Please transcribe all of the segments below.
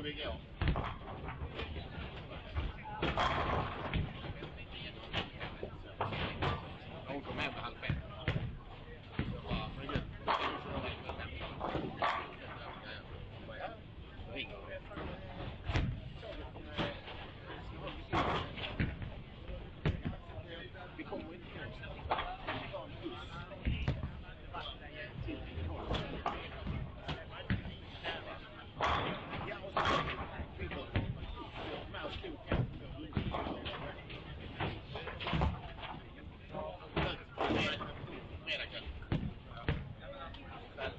vi går. Hon kom hem med 4:30. Så bara, men gud. Ringer. Vi kommer inte på oss. Vi var en buss. Till ja, och så vi går med och stod fredag kväll. Så att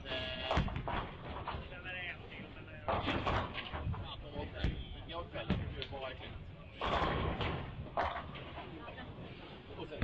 jag kväll är bara verkligen. Och sen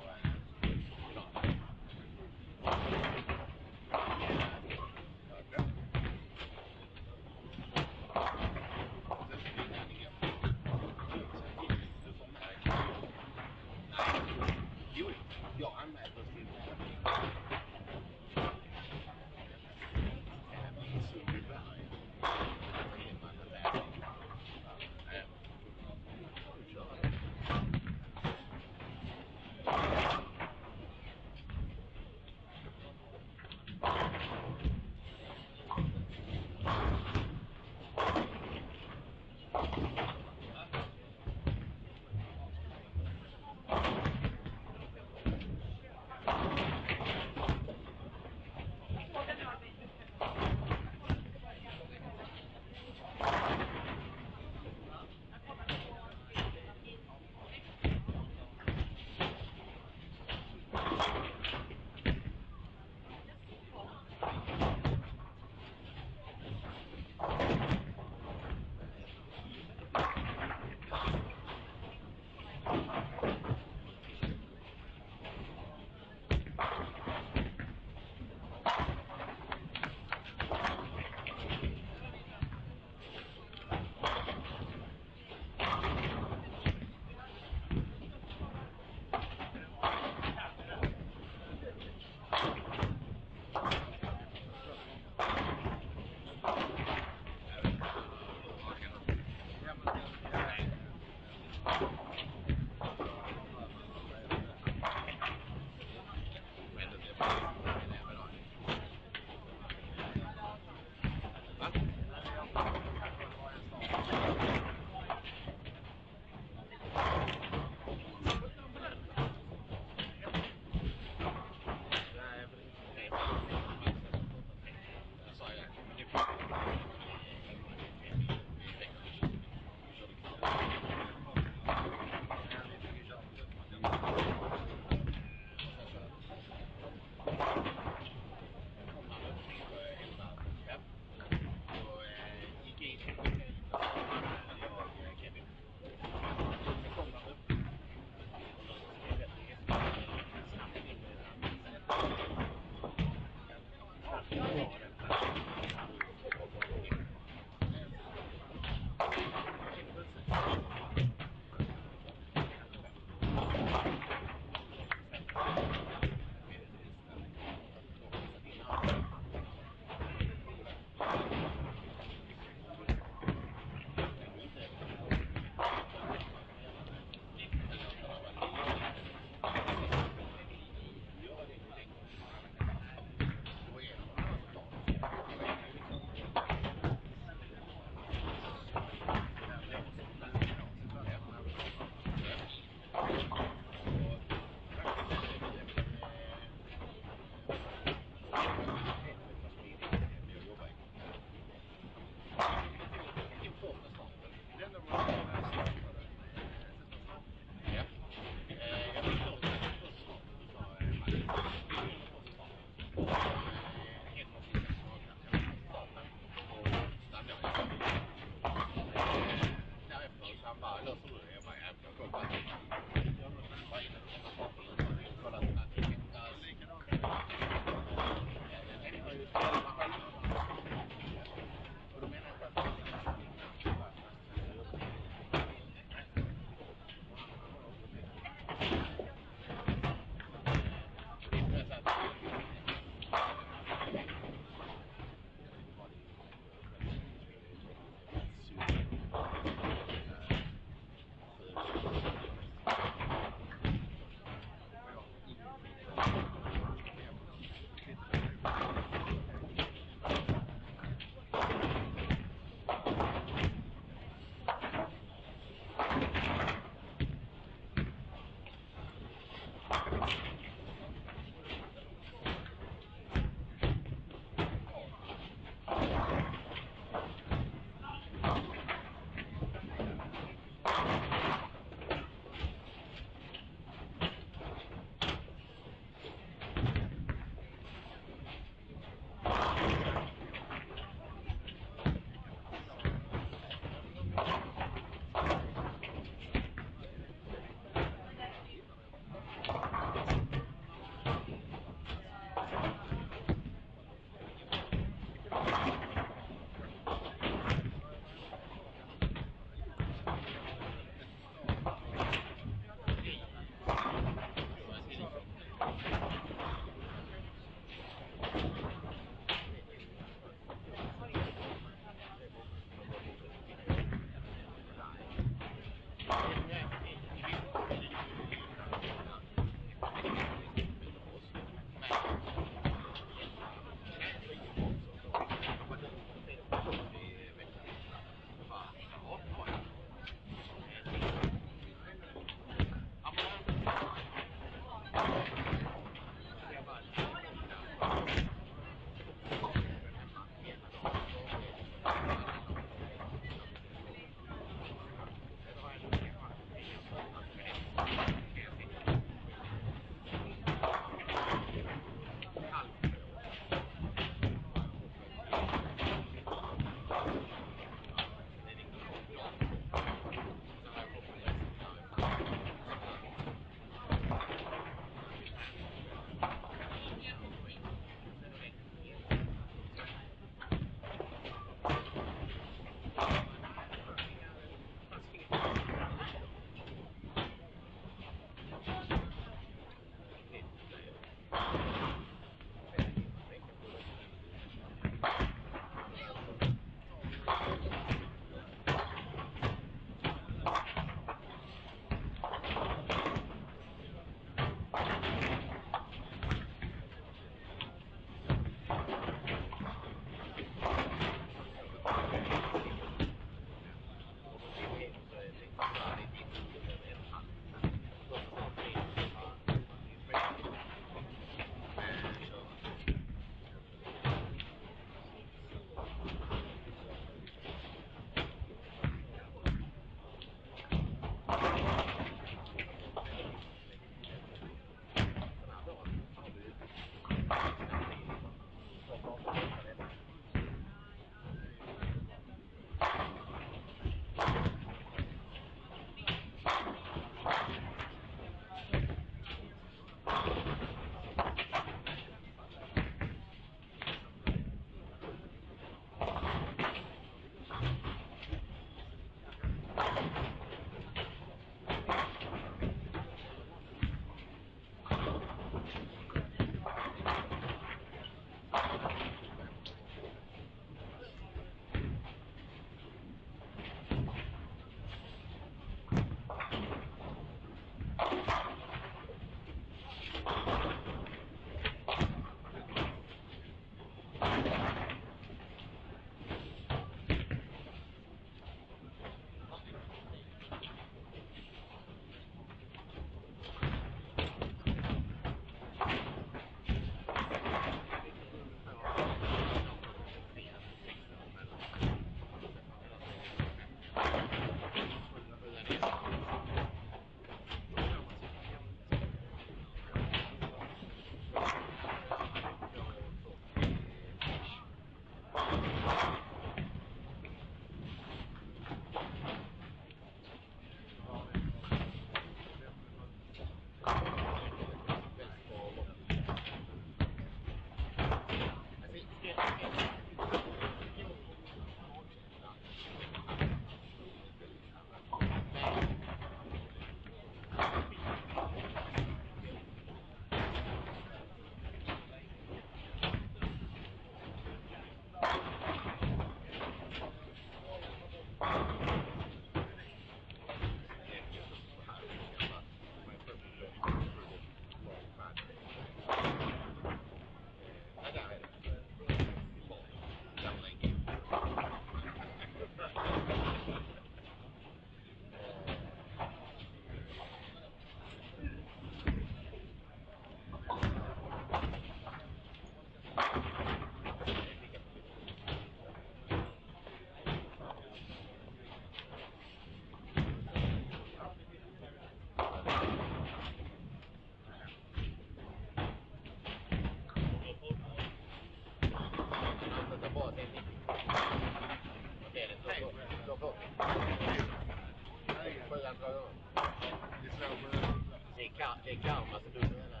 Ja, det är karma som du menar.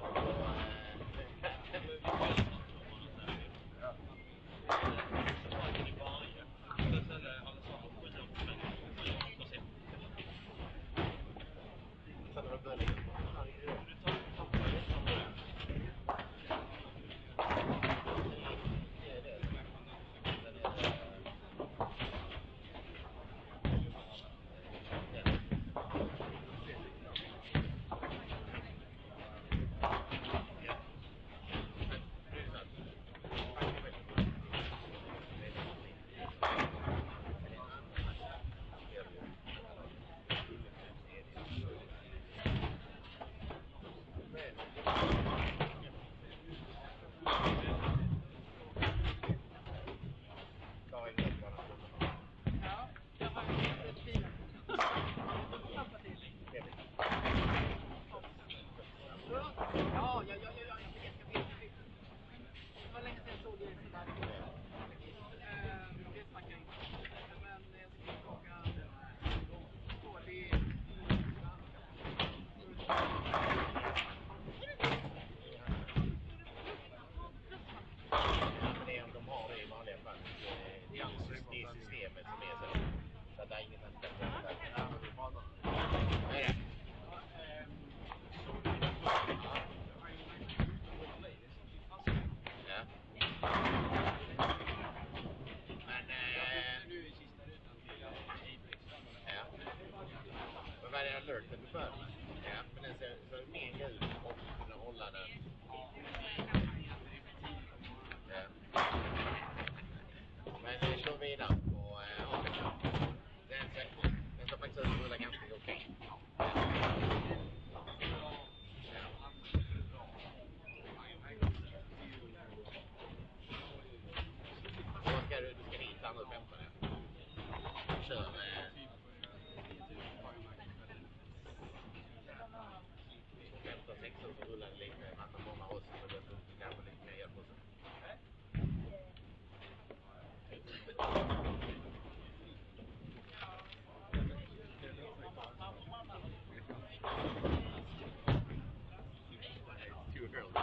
Sen har du börjat. Det är systemet som är så. Så att det är inget annat. Vad är det? Ja. Men nu är sista rutan till ja. Men vad är det alerten du för? Ja, men den ser mega ut och kunna hålla den. Ja. Men kör vidare på den ska faktiskt rulla ganska okej. Du ska hit här nu 15. Kör 15-16 så rullar det lite massa många oss så det du kanske lite mer hjälp också. Two girls.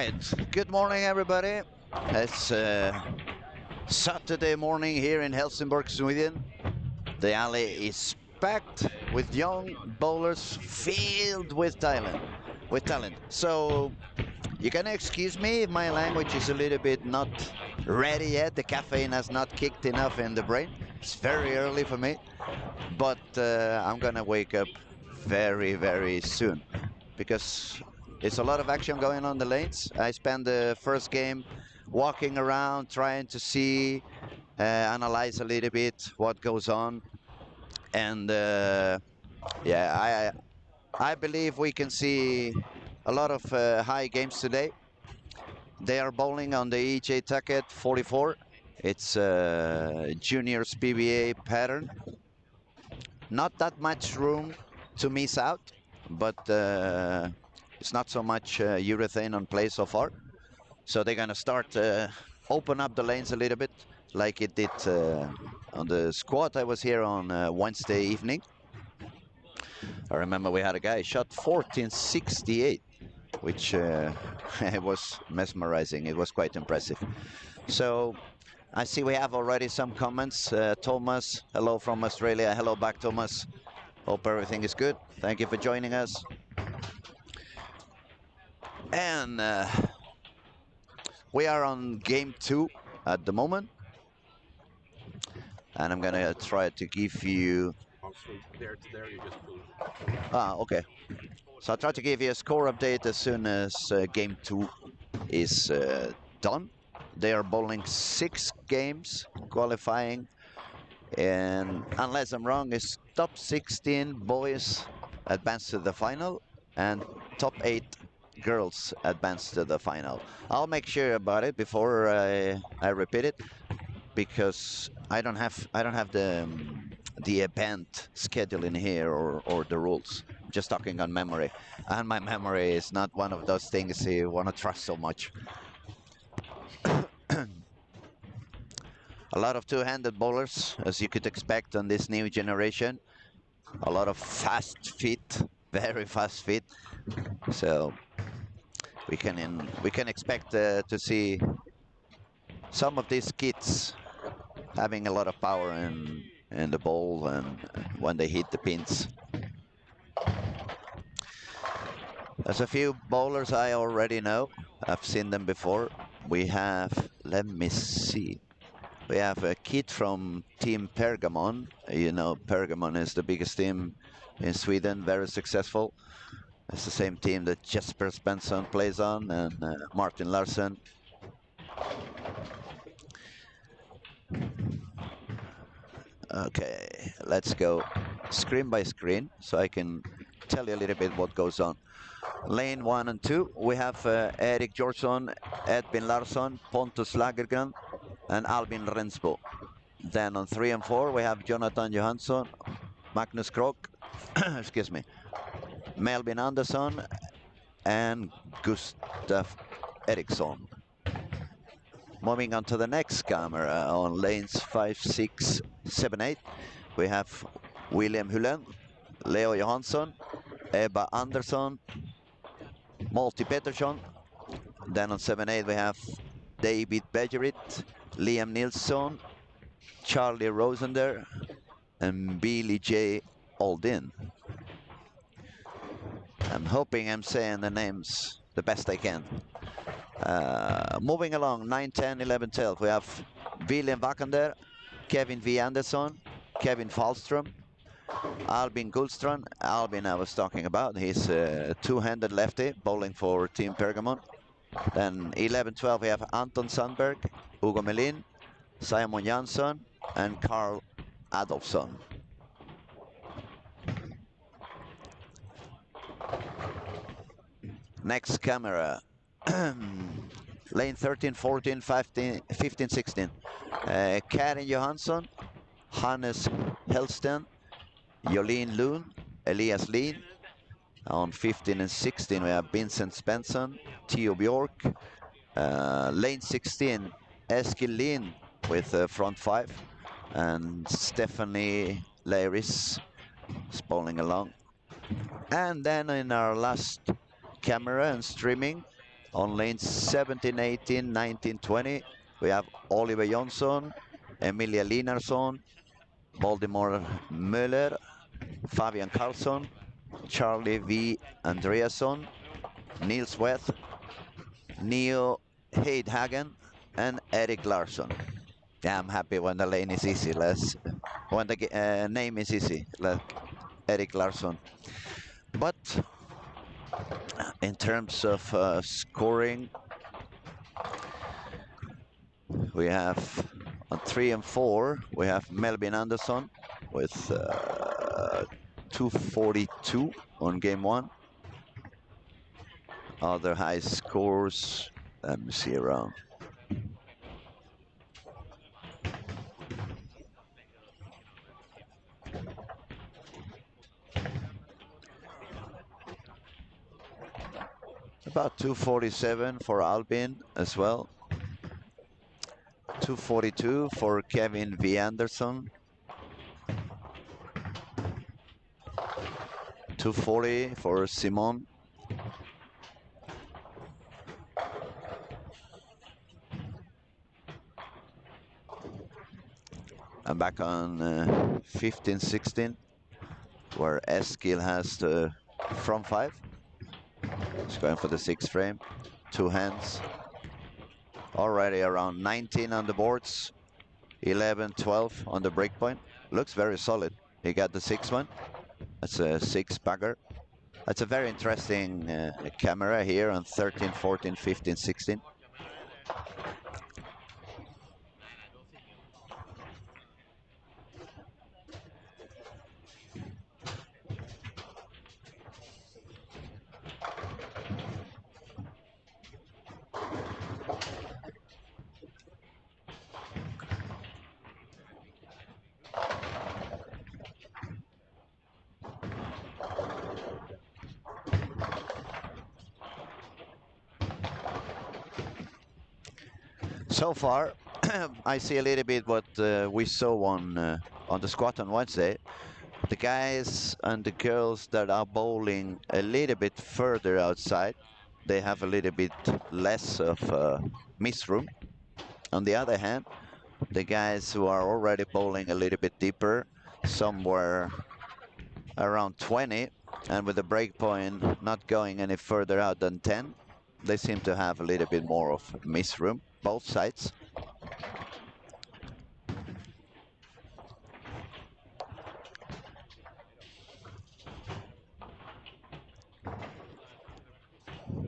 right. Good morning, everybody. It's Saturday morning here in Helsingborg, Sweden. The alley is packed with young bowlers filled with talent. So you can excuse me if my language is a little bit not ready yet. The caffeine has not kicked enough in the brain. It's very early for me, but I'm gonna wake up very, very soon because it's a lot of action going on the lanes. I spent the first game walking around, trying to see, analyze a little bit what goes on, and yeah, I believe we can see a lot of high games today. They are bowling on the EJ Tacket 44. It's juniors PBA pattern. Not that much room to miss out, but it's not so much urethane on play so far. So they're gonna start open up the lanes a little bit, like it did on the squad. I was here on Wednesday evening. I remember we had a guy shot 1468, which it was mesmerizing. It was quite impressive. So I see we have already some comments. Thomas, hello from Australia. Hello back, Thomas. Hope everything is good. Thank you for joining us. And we are on game 2 at the moment. And I'm gonna try to give you... Also, there to there, you just pull. Okay. So I'll try to give you a score update as soon as game 2 is done. They are bowling 6 games, qualifying. And unless I'm wrong, it's top 16 boys advance to the final and top 8 girls advance to the final. I'll make sure about it before I repeat it, because I don't have the event schedule in here or the rules. I'm just talking on memory, and my memory is not one of those things you want to trust so much. A lot of two-handed bowlers, as you could expect on this new generation. A lot of fast feet, very fast feet. So we can expect to see some of these kids having a lot of power in the ball and when they hit the pins. There's a few bowlers I already know. I've seen them before. We have, let me see. We have a kid from Team Pergamon. You know, Pergamon is the biggest team in Sweden, very successful. It's the same team that Jesper Svensson plays on, and Martin Larsson. Okay, let's go screen by screen so I can tell you a little bit what goes on. Lane 1 and 2, we have Erik Georgsson, Edvin Larsson, Pontus Lagergren, and Albin Rensbo. Then on 3 and 4, we have Jonathan Johansson, Magnus Krok, excuse me, Melvin Andersson, and Gustav Eriksson. Moving on to the next camera, on lanes 5, 6, 7, 8, we have William Hulén, Leo Johansson, Ebba Andersson, Malti Pettersson. Then on 7, 8, we have David Bejerit, Liam Nilsson, Charlie Rosender, and Billy J. Aldin. I'm hoping I'm saying the names the best I can. Moving along, 9, 10, 11, 12, we have William Wakander, Kevin V. Andersson, Kevin Falström, Albin Gullstrand. Albin I was talking about, he's a two-handed lefty bowling for Team Pergamon. Then 11, 12, we have Anton Sandberg, Hugo Melin, Simon Jansson, and Carl Adolfsson. Next camera. Lane 13, 14, 15, 16. Karin Johansson, Hannes Hellsten, Jolene Loon, Elias Lin. On 15 and 16, we have Vincent Svensson, Theo Bjork. Lane 16, Eskil Lin with front 5. And Stephanie Leiris is bowling along. And then in our last camera and streaming, On lanes 17, 18, 19, 20, we have Oliver Jonsson, Emilia Linarsson, Voldemar Möller, Fabian Karlsson, Charlie V. Andreasson, Nils Weth, Neo Heidhagen, and Erik Larsson. Yeah, I'm happy when the lane is easy. When the name is easy, like Erik Larsson. But in terms of scoring, we have on 3 and 4, we have Melvin Andersson with 242 on game 1. Other high scores, let me see around. About 247 for Albin as well. 242 for Kevin V. Anderson. 240 for Simon. And back on 15, 16, where Eskil has the front 5. He's going for the 6th frame. 2 hands. Already around 19 on the boards. 11, 12 on the breakpoint. Looks very solid. He got the 6th one. That's a 6-bagger. That's a very interesting camera here on 13, 14, 15, 16. So far, I see a little bit what we saw on the squat on Wednesday. The guys and the girls that are bowling a little bit further outside, they have a little bit less of miss room. On the other hand, the guys who are already bowling a little bit deeper, somewhere around 20, and with the break point not going any further out than 10, they seem to have a little bit more of miss room, both sides.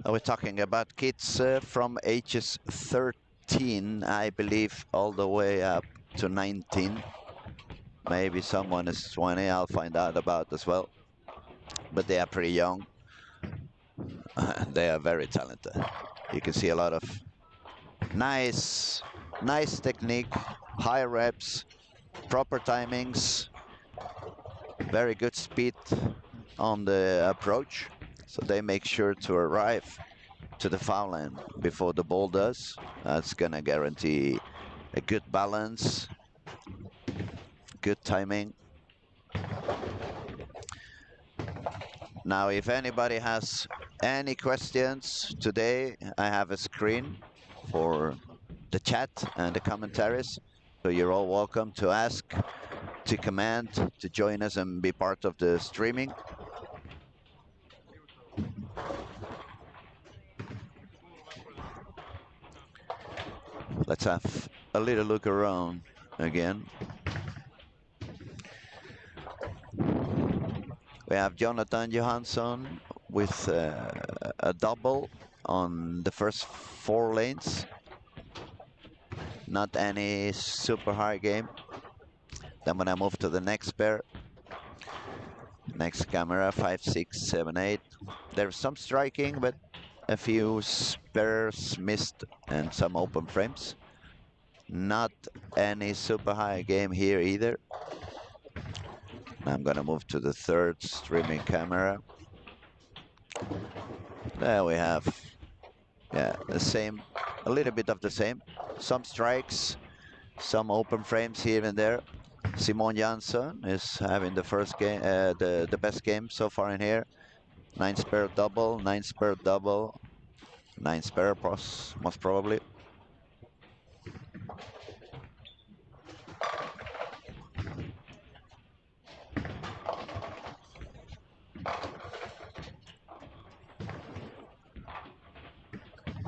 We're talking about kids from ages 13, I believe, all the way up to 19. Maybe someone is 20, I'll find out about as well. But they are pretty young. They are very talented. You can see a lot of nice technique, high reps, proper timings, very good speed on the approach. So they make sure to arrive to the foul line before the ball does. That's gonna guarantee a good balance, good timing. Now, if anybody has any questions today, I have a screen for the chat and the commentaries. So you're all welcome to ask, to command, to join us and be part of the streaming. Let's have a little look around again. We have Jonathan Johansson with a double on the first 4 lanes. Not any super high game. Then when I move to the next pair, next camera, 5, 6, 7, 8. There's some striking, but a few spares missed and some open frames. Not any super high game here either. I'm gonna move to the 3rd streaming camera. There we have, yeah, the same, a little bit of the same. Some strikes, some open frames here and there. Simon Jansson is having the first game, the best game so far in here. 9 spare double, 9 spare double. 9 spare, most probably.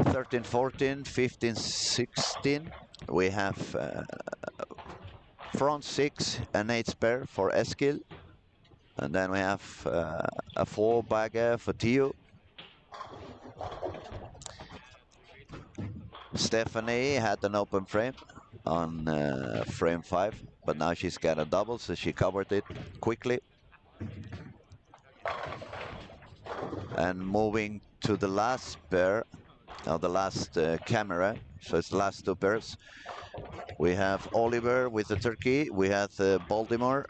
(13, 14, 15, 16). We have front 6 and 8 spare for Eskil. And then we have a 4-bagger for Tio. Stephanie had an open frame on frame 5, but now she's got a double, so she covered it quickly. And moving to the last pair, the last camera, so it's the last 2 pairs. We have Oliver with the turkey. We have Baltimore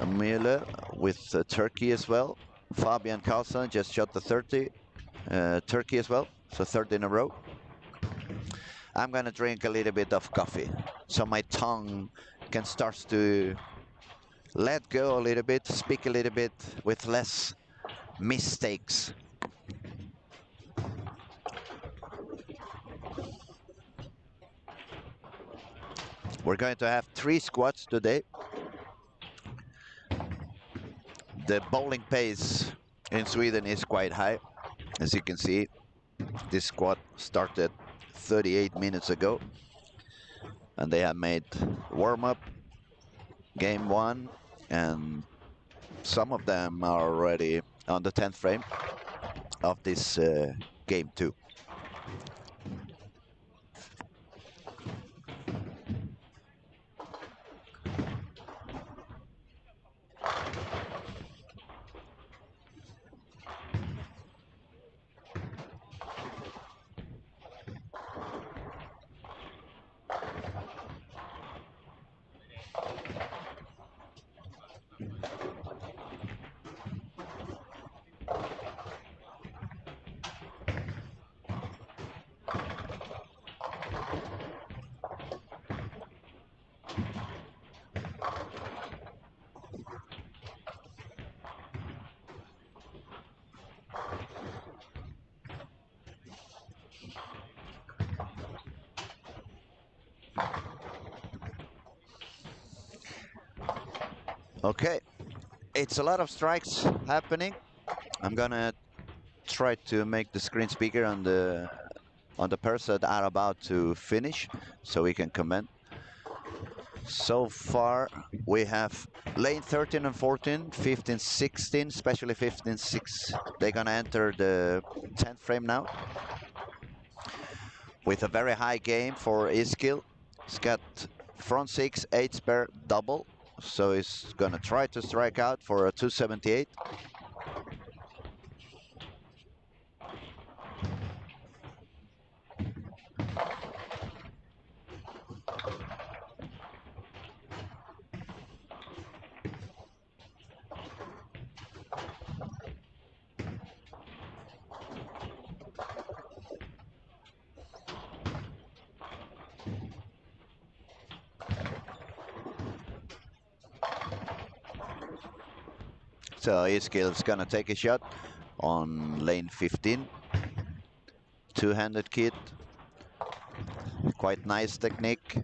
Müller with the turkey as well. Fabian Carlson just shot the 30 turkey as well, so 30 in a row. I'm gonna drink a little bit of coffee so my tongue can start to let go a little bit, speak a little bit with less mistakes. We're going to have 3 squats today. The bowling pace in Sweden is quite high. As you can see, this squat started 38 minutes ago. And they have made warm-up, game 1, and some of them are already on the 10th frame of this game 2. Okay, it's a lot of strikes happening. I'm gonna try to make the screen speaker on the pairs that are about to finish, so we can comment. So far, we have lane 13 and 14, 15, 16, especially 15, 6. They're gonna enter the 10th frame now. With a very high game for Eskil. He's got front 6, 8 spare double. So he's gonna try to strike out for a 278. So Eskil's gonna take a shot on lane 15. Two-handed kid. Quite nice technique.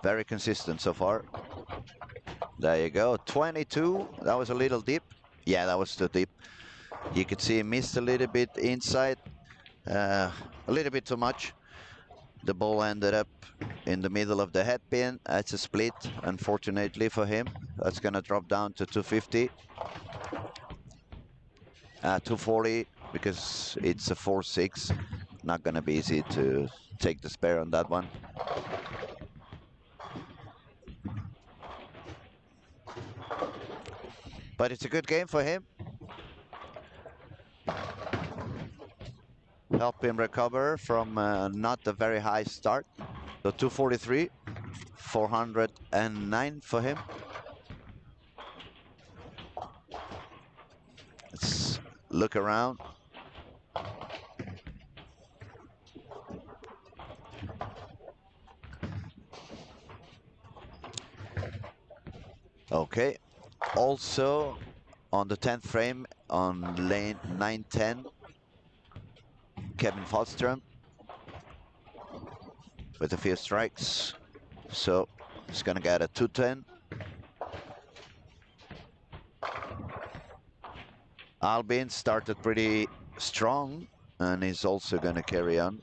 Very consistent so far. There you go. 22. That was a little deep. Yeah, that was too deep. You could see he missed a little bit inside. A little bit too much. The ball ended up in the middle of the head pin. That's a split, unfortunately for him. That's gonna drop down to 250. 240, because it's a 4-6. Not gonna be easy to take the spare on that one. But it's a good game for him. Help him recover from not a very high start. So 243, 409 for him. Let's look around. Okay. Also on the 10th frame on lane 9-10, Kevin Falström. with a few strikes. So he's gonna get a 210. Albin started pretty strong and he's also gonna carry on.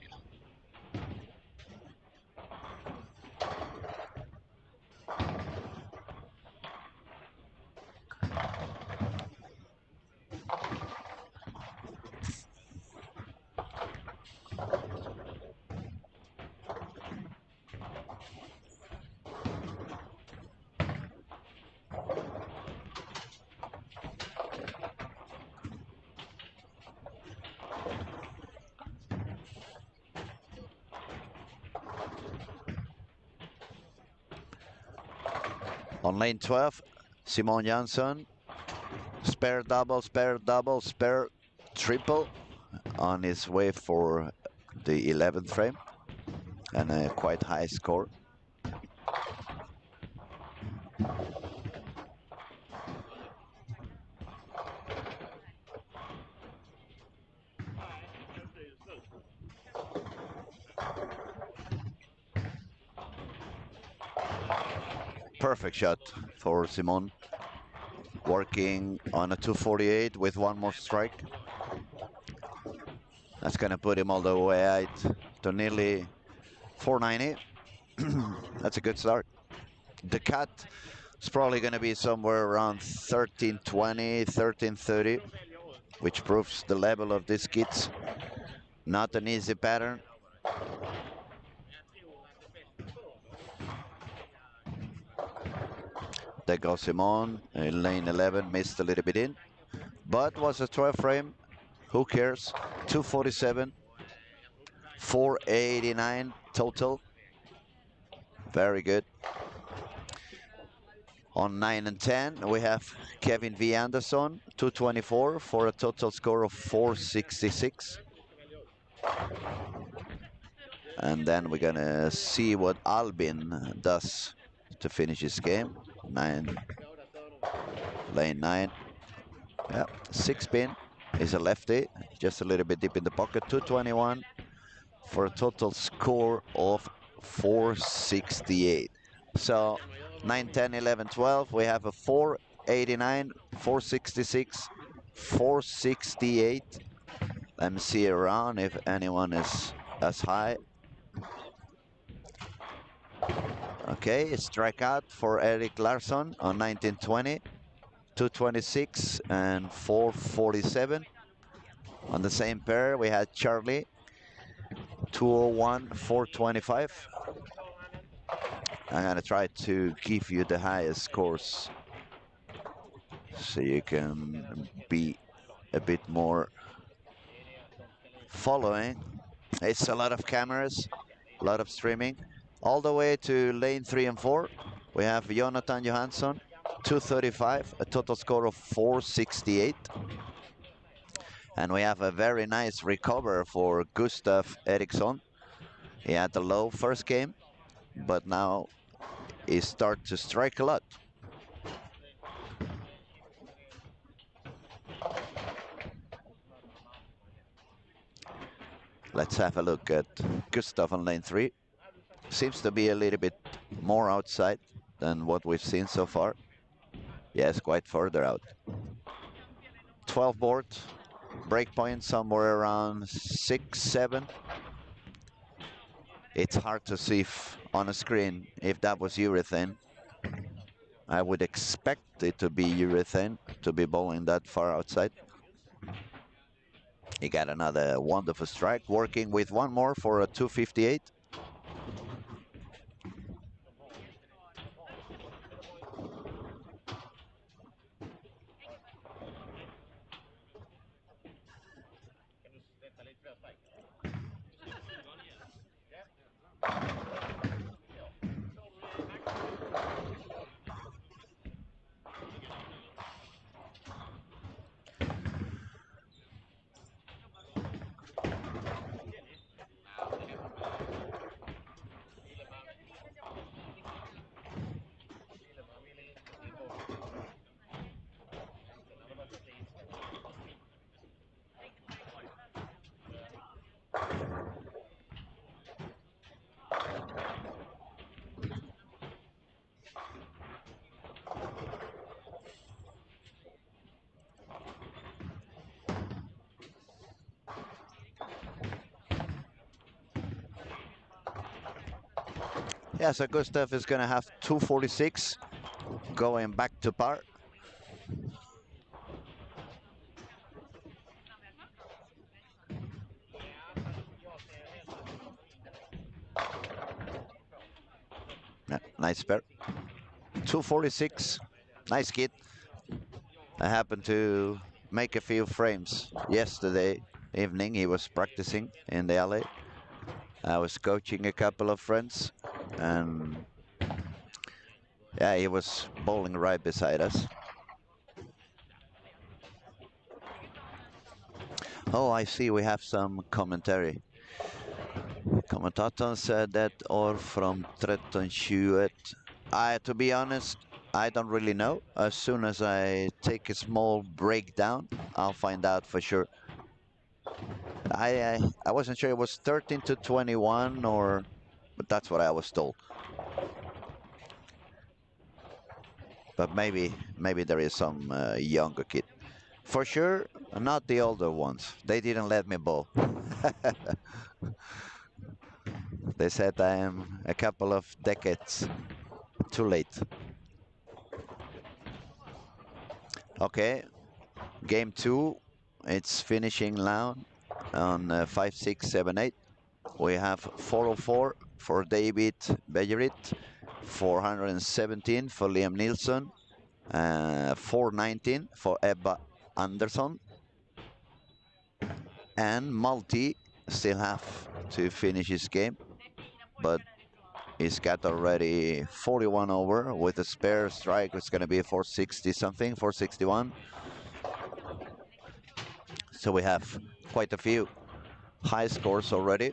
On lane 12, Simon Jansson, spare double, spare double, spare triple on his way for the 11th frame and a quite high score. Perfect shot for Simon. Working on a 248 with one more strike. That's gonna put him all the way out to nearly 490. That's a good start. The cut is probably gonna be somewhere around 1320, 1330, which proves the level of these kids. Not an easy pattern. There goes Simon in lane 11, missed a little bit in, but was a 12 frame. Who cares? 247, 489 total. Very good. On 9 and 10, we have Kevin V. Anderson, 224 for a total score of 466. And then we're gonna see what Albin does to finish his game. Lane 9. Yeah, 6-pin. He's a lefty, just a little bit deep in the pocket. 221 for a total score of 468. So 9, 10, 11, 12, we have a 489, 466, 468. Let me see around if anyone is as high. Okay, strikeout for Eric Larsson on 1920, 226 and 447. On the same pair, we had Charlie, 201, 425. I'm gonna try to give you the highest scores so you can be a bit more following. It's a lot of cameras, a lot of streaming. All the way to lane 3 and 4, we have Jonathan Johansson, 235, a total score of 468. And we have a very nice recover for Gustav Eriksson. He had a low first game, but now he starts to strike a lot. Let's have a look at Gustav on lane 3. Seems to be a little bit more outside than what we've seen so far. Yes, quite further out. 12 board, breakpoint somewhere around 6, 7. It's hard to see on a screen if that was urethane. I would expect it to be urethane to be bowling that far outside. He got another wonderful strike, working with one more for a 258. Yeah, so Gustav is going to have 246 going back to par. Yeah, nice pair. 246. Nice kid. I happened to make a few frames yesterday evening. He was practicing in the alley. I was coaching a couple of friends, and yeah, he was bowling right beside us. Oh, I see. We have some commentary. Kommentatorn said that or from 13:20. To be honest, I don't really know. As soon as I take a small breakdown, I'll find out for sure. I wasn't sure it was 13 to 21 or, but that's what I was told. But maybe there is some younger kid. For sure, not the older ones. They didn't let me bowl. They said I am a couple of decades too late. Okay, game two. It's finishing now on 5, 6, 7, 8. We have 404 for David Bejerit, 417 for Liam Nilsson, 419 for Ebba Andersson, and Multi still have to finish his game, but he's got already 41 over with a spare strike. It's going to be 460 something, 461. So we have quite a few high scores already.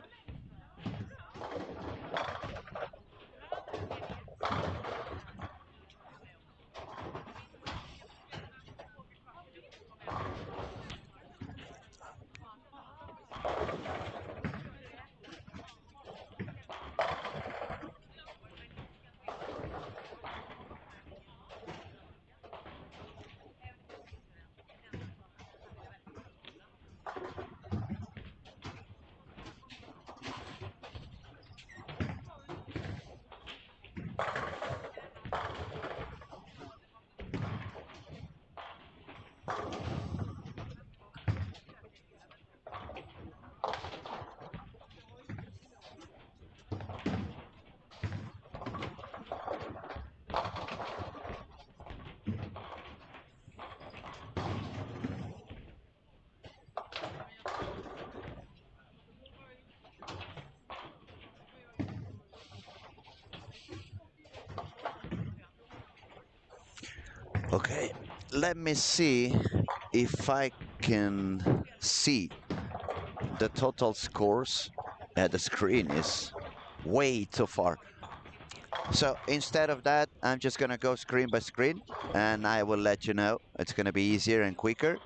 Okay, let me see if I can see the total scores. The screen is way too far. So instead of that, I'm just gonna go screen by screen and I will let you know. It's gonna be easier and quicker.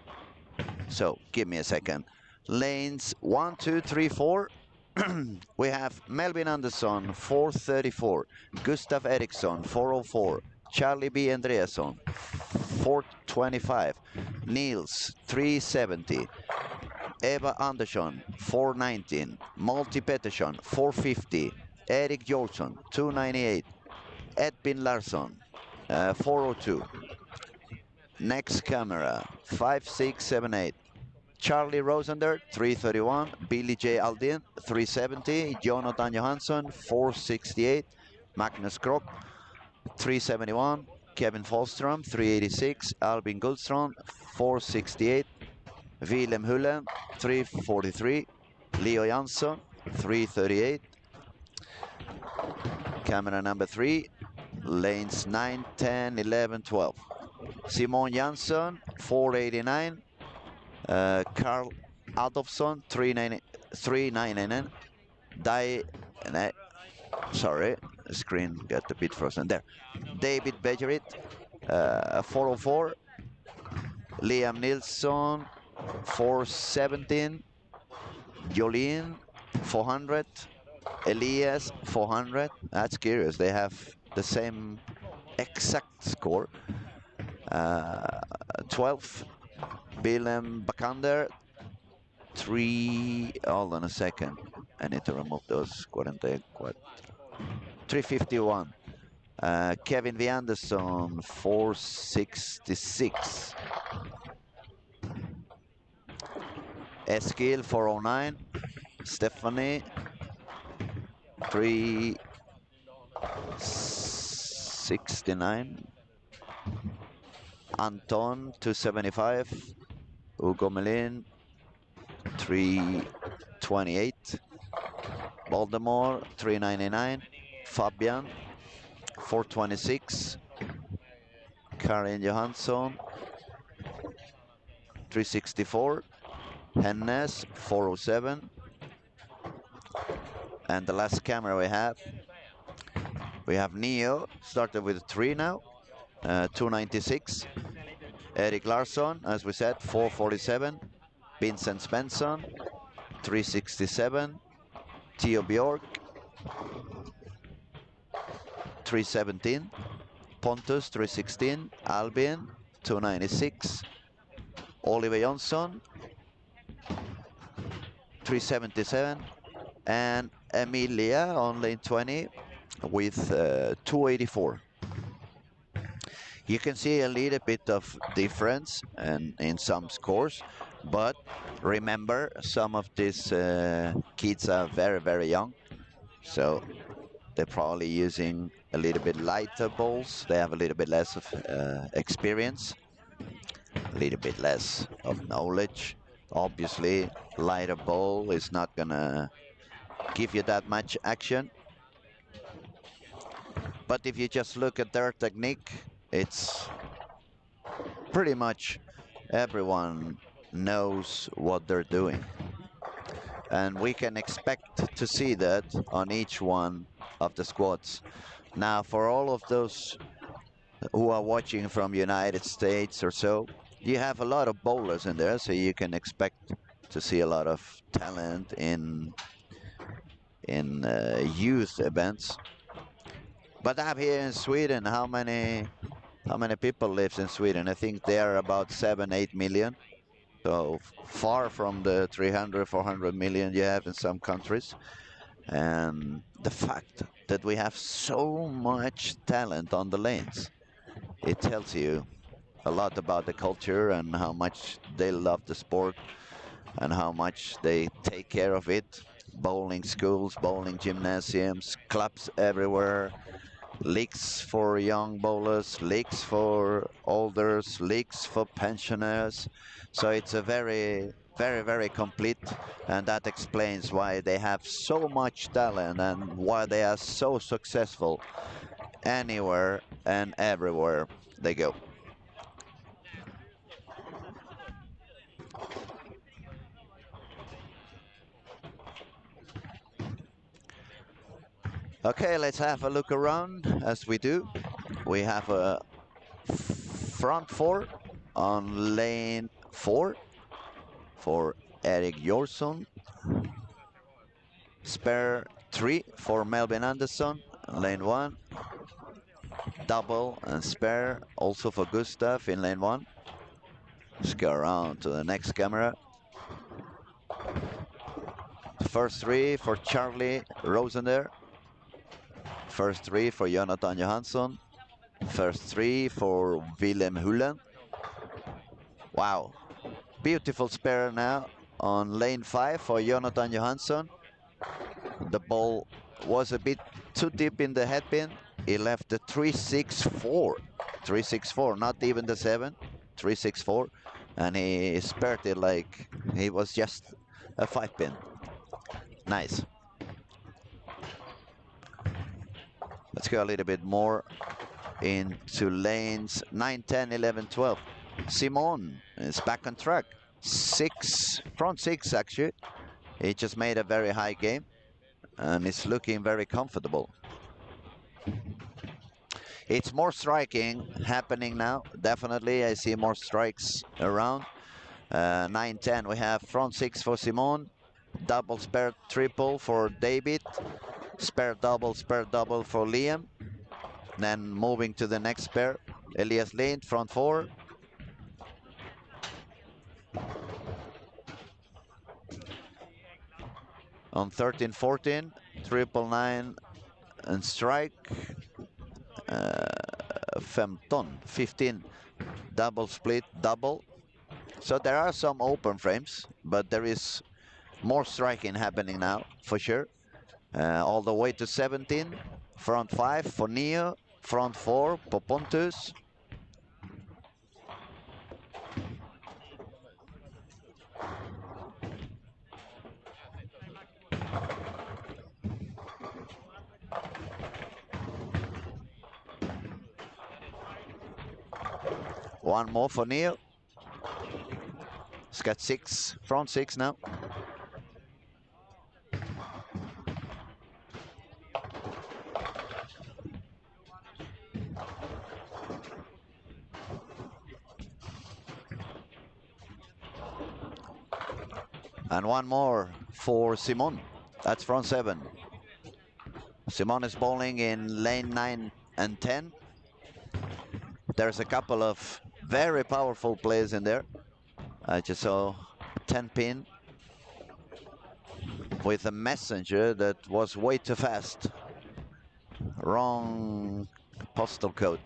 So give me a second. Lanes 1, 2, 3, 4. We have Melvin Andersson 434, Gustav Eriksson 404, Charlie B. Andreasson 425, Niels 370, Eva Andersson 419, Multi Pettersson 450, Erik Jolsson 298, Edvin Larsson 402. Next camera 5678. Charlie Rosander 331, Billy J. Aldin 370, Jonathan Johansson 468, Magnus Kropp 371, Kevin Falstrom 386, Albin Guldstrand 468, Willem Hullen 343, Leo Jansson 338. Camera number 3, lanes 9, 10, 11, 12. Simon Jansson 489, Carl Adolfsson 399, sorry, the screen got a bit frozen there. David Bejerit 404, Liam Nilsson 417, Jolene 400, Elias 400. That's curious, they have the same exact score. 12th, Willem Bakander 3, hold on a second, I need to remove those 44. 351. Kevin V. Anderson, 466. Eskil, 409. Stephanie, 369. Anton, 275. Hugo Melin, 328. Baltimore, 399. Fabian, 426. Karin Johansson, 364. Hennes, 407. And the last camera we have Neo, started with 3 now, 296. Erik Larsson, as we said, 447. Vincent Svensson, 367. Theo Bjork, 317. Pontus, 316. Albin, 296. Oliver Johnson, 377. And Emilia on lane 20 with 284. You can see a little bit of difference in some scores, but remember, some of these kids are very, very young, so they're probably using a little bit lighter balls. They have a little bit less of experience, a little bit less of knowledge. Obviously, lighter ball is not gonna give you that much action. But if you just look at their technique, it's pretty much everyone knows what they're doing. And we can expect to see that on each one of the squads. Now, for all of those who are watching from United States or so, you have a lot of bowlers in there, so you can expect to see a lot of talent in youth events. But up here in Sweden, how many people lives in Sweden? I think they are about 7-8 million. So far from the 300, 400 million you have in some countries. And the fact that we have so much talent on the lanes, it tells you a lot about the culture and how much they love the sport and how much they take care of it. Bowling schools, bowling gymnasiums, clubs everywhere, leagues for young bowlers, leagues for olders, leagues for pensioners. So it's a very, very, very complete, and that explains why they have so much talent and why they are so successful anywhere and everywhere they go. Okay, let's have a look around as we do. We have a front 4 on lane 4 for Erik Jorsson. Spare 3 for Melvin Andersson, lane 1. Double and spare also for Gustav in lane 1. Let's go around to the next camera. First 3 for Charlie Rosender. First 3 for Jonathan Johansson. First 3 for Willem Hullen. Wow. Beautiful spare now on lane 5 for Jonathan Johansson. The ball was a bit too deep in the headpin. He left the 364. 364, not even the 7. 364. And he spared it like he was just a 5-pin. Nice. Let's go a little bit more into lanes 9, 10, 11, 12. Simon is back on track. Front 6 actually. He just made a very high game and is looking very comfortable. It's more striking happening now. Definitely, I see more strikes around. 9, 10, we have front 6 for Simon. Double spare triple for David. Spare double for Liam. Then moving to the next pair, Elias Lind, front 4. On 13, 14, triple 9 and strike 15 double split double. So there are some open frames, but there is more striking happening now for sure. All the way to 17, front 5 for Neo, front 4 for Pontus. One more for Neo. He's got 6, front 6 now. And one more for Simon. That's front 7. Simon is bowling in lane 9 and 10. There's a couple of very powerful players in there. I just saw 10 pin with a messenger that was way too fast. Wrong postal code.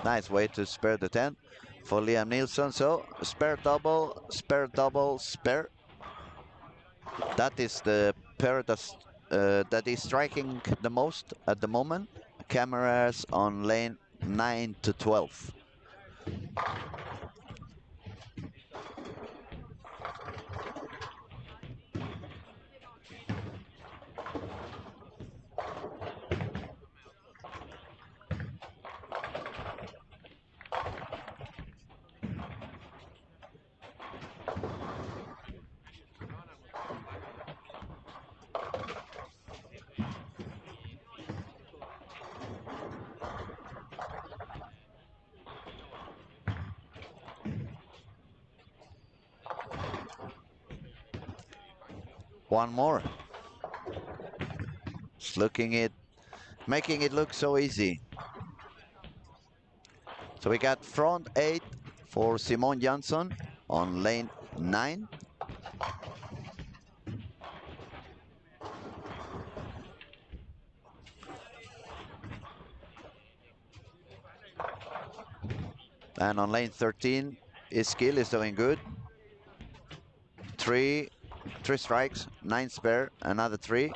Nice way to spare the 10 for Liam Nielsen. So spare double, spare double, spare. That is the pair that is striking the most at the moment. Cameras on lane 9 to 12. One more. Just making it look so easy. So we got front 8 for Simon Jansson on lane 9. And on lane 13, his skill is doing good. Three strikes, 9 spare, another 3.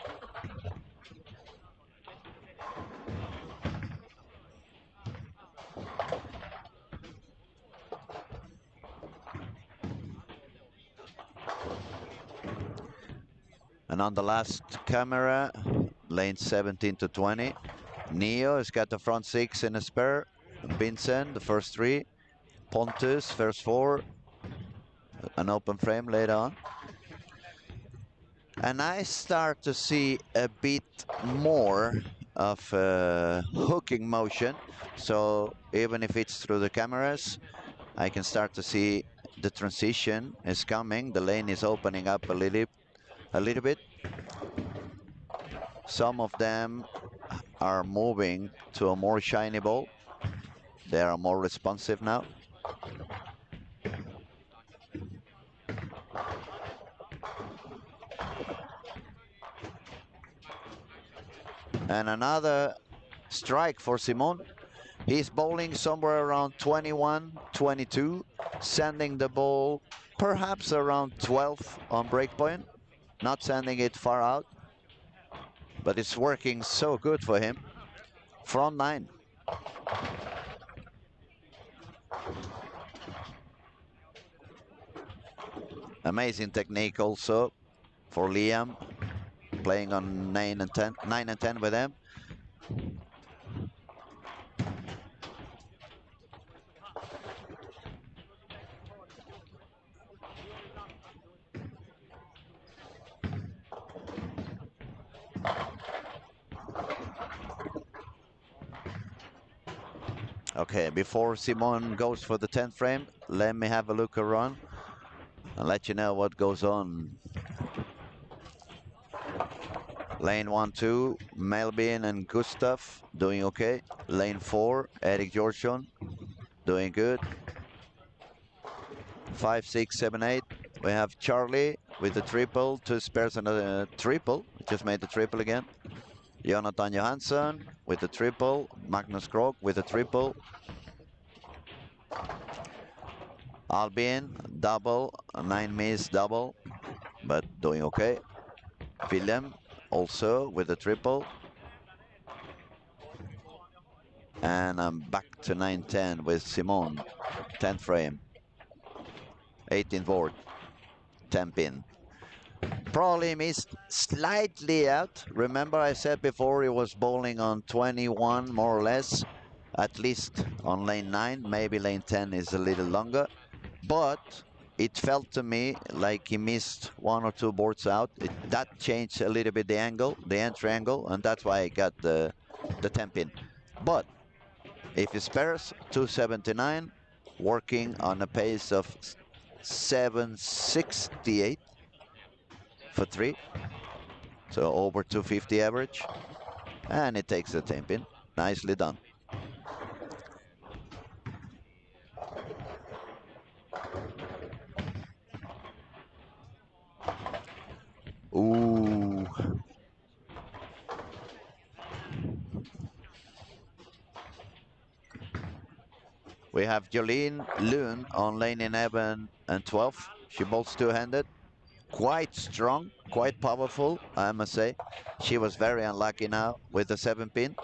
And on the last camera, lane 17 to 20, Neo has got the front 6 in a spare. Vincent, the first 3. Pontus, first 4. An open frame later on. And I start to see a bit more of hooking motion. So even if it's through the cameras, I can start to see the transition is coming. The lane is opening up a little bit. Some of them are moving to a more shiny ball. They are more responsive now. And another strike for Simon. He's bowling somewhere around 21, 22, sending the ball perhaps around 12 on breakpoint, not sending it far out, but it's working so good for him. Front 9. Amazing technique also for Liam, playing on 9 and 10 with him. Okay, before Simon goes for the 10th frame, let me have a look around and let you know what goes on. Lane 1, 2, Melvin and Gustav doing okay. Lane 4, Eric Georgsson doing good. 5, 6, 7, 8. We have Charlie with the triple, 2 spares and a triple. Just made the triple again. Jonathan Johansson with the triple. Magnus Krog with the triple. Albin double, 9 miss double, but doing okay. Willem also with the triple. And I'm back to 9-10 with Simon, 10th frame, 18th board, 10 pin. Probably missed slightly out. Remember I said before he was bowling on 21 more or less, at least on lane 9, maybe lane 10 is a little longer. But it felt to me like he missed 1 or 2 boards out. That changed a little bit the angle, the entry angle, and that's why I got the 10 pin. But if he spares, 279, working on a pace of 768 for 3. So over 250 average. And it takes the 10 pin. Nicely done. Ooh. We have Jolene Lund on lane 11 and 12. She bowls two-handed. Quite strong, quite powerful, I must say. She was very unlucky now with the 7 pin.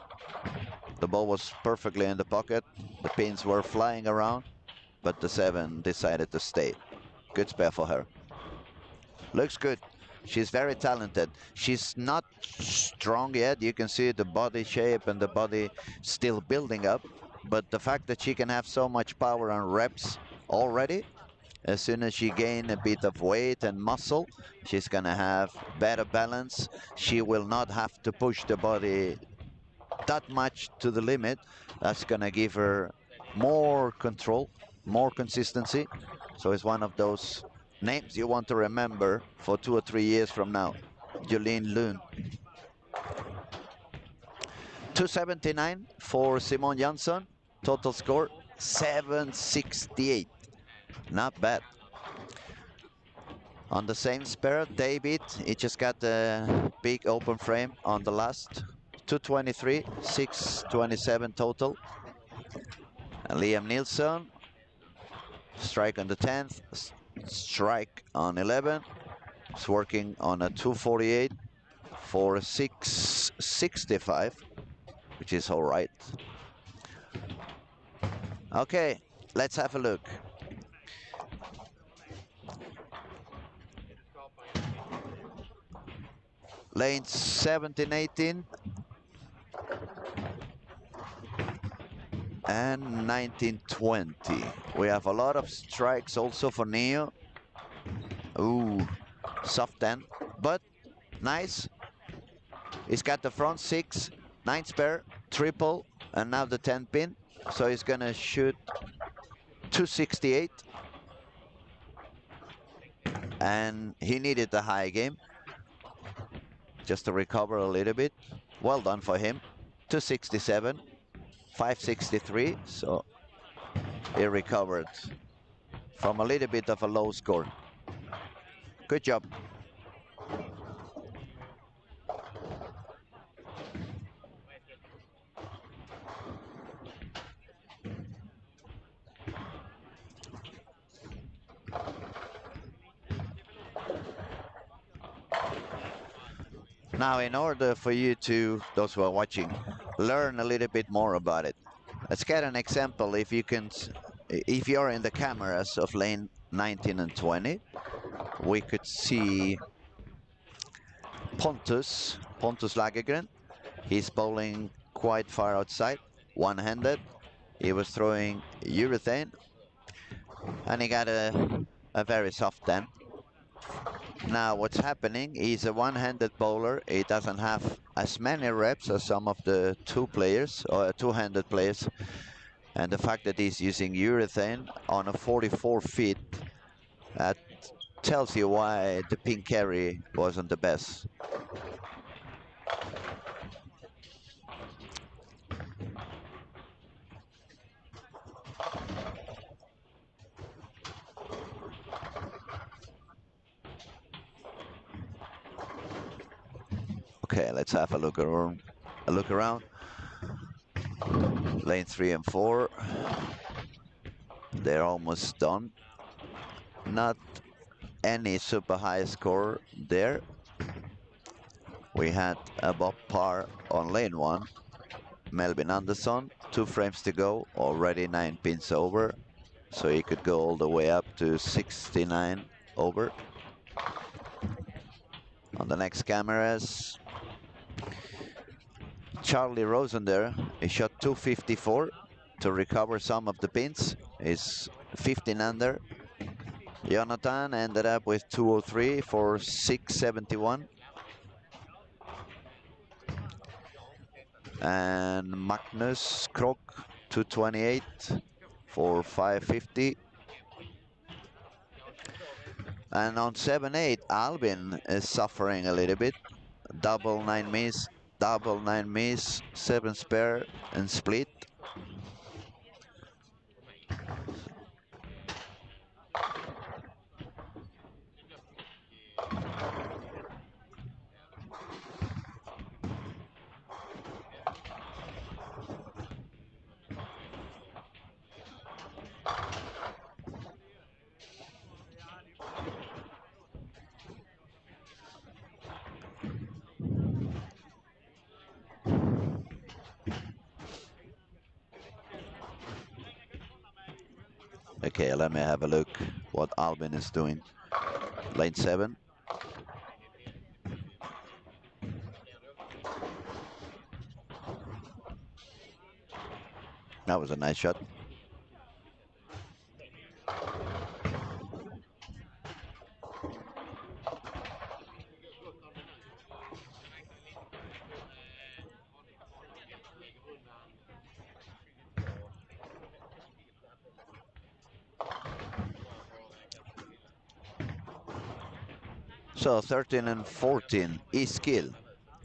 The ball was perfectly in the pocket. The pins were flying around, but the 7 decided to stay. Good spare for her. Looks good. She's very talented. She's not strong yet. You can see the body shape and the body still building up. But the fact that she can have so much power and reps already, as soon as she gain a bit of weight and muscle, she's gonna have better balance. She will not have to push the body that much to the limit. That's gonna give her more control, more consistency. So it's one of those names you want to remember for 2 or 3 years from now. Jolene Lund. 279 for Simon Jansson. Total score 768. Not bad. On the same spare, David, he just got a big open frame on the last. 223, 627 total. And Liam Nilsson, strike on the 10th, strike on 11. It's working on a 248 for a 665, which is all right. Okay, let's have a look. Lane 17, 18. And 1920. We have a lot of strikes also for Neo. Ooh, soft 10, but nice. He's got the front 6, 9 spare, triple, and now the 10 pin. So he's gonna shoot 268. And he needed the high game just to recover a little bit. Well done for him. 267. 563, so he recovered from a little bit of a low score. Good job. Now, in order for you to, those who are watching, learn a little bit more about it, let's get an example. If you can, if you're in the cameras of lane 19 and 20, we could see Pontus Lagergren. He's bowling quite far outside, one-handed. He was throwing urethane, and he got a very soft 10. Now what's happening, he's a one-handed bowler. He doesn't have as many reps as some of the two-handed players. And the fact that he's using urethane on a 44 feet, that tells you why the pin carry wasn't the best. Okay, let's have a look around. Lane 3 and 4. They're almost done. Not any super high score there. We had above par on lane 1. Melvin Andersson, 2 frames to go, already 9 pins over. So he could go all the way up to 69 over. On the next cameras, Charlie Rosen there, he shot 254 to recover some of the pins. He's 15 under. Jonathan ended up with 203 for 671. And Magnus Krok 228 for 550. And on 7-8, Albin is suffering a little bit. Double 9 miss, 7 spare and split. Okay, let me have a look what Albin is doing. Lane 7. That was a nice shot. So 13 and 14, E-skill.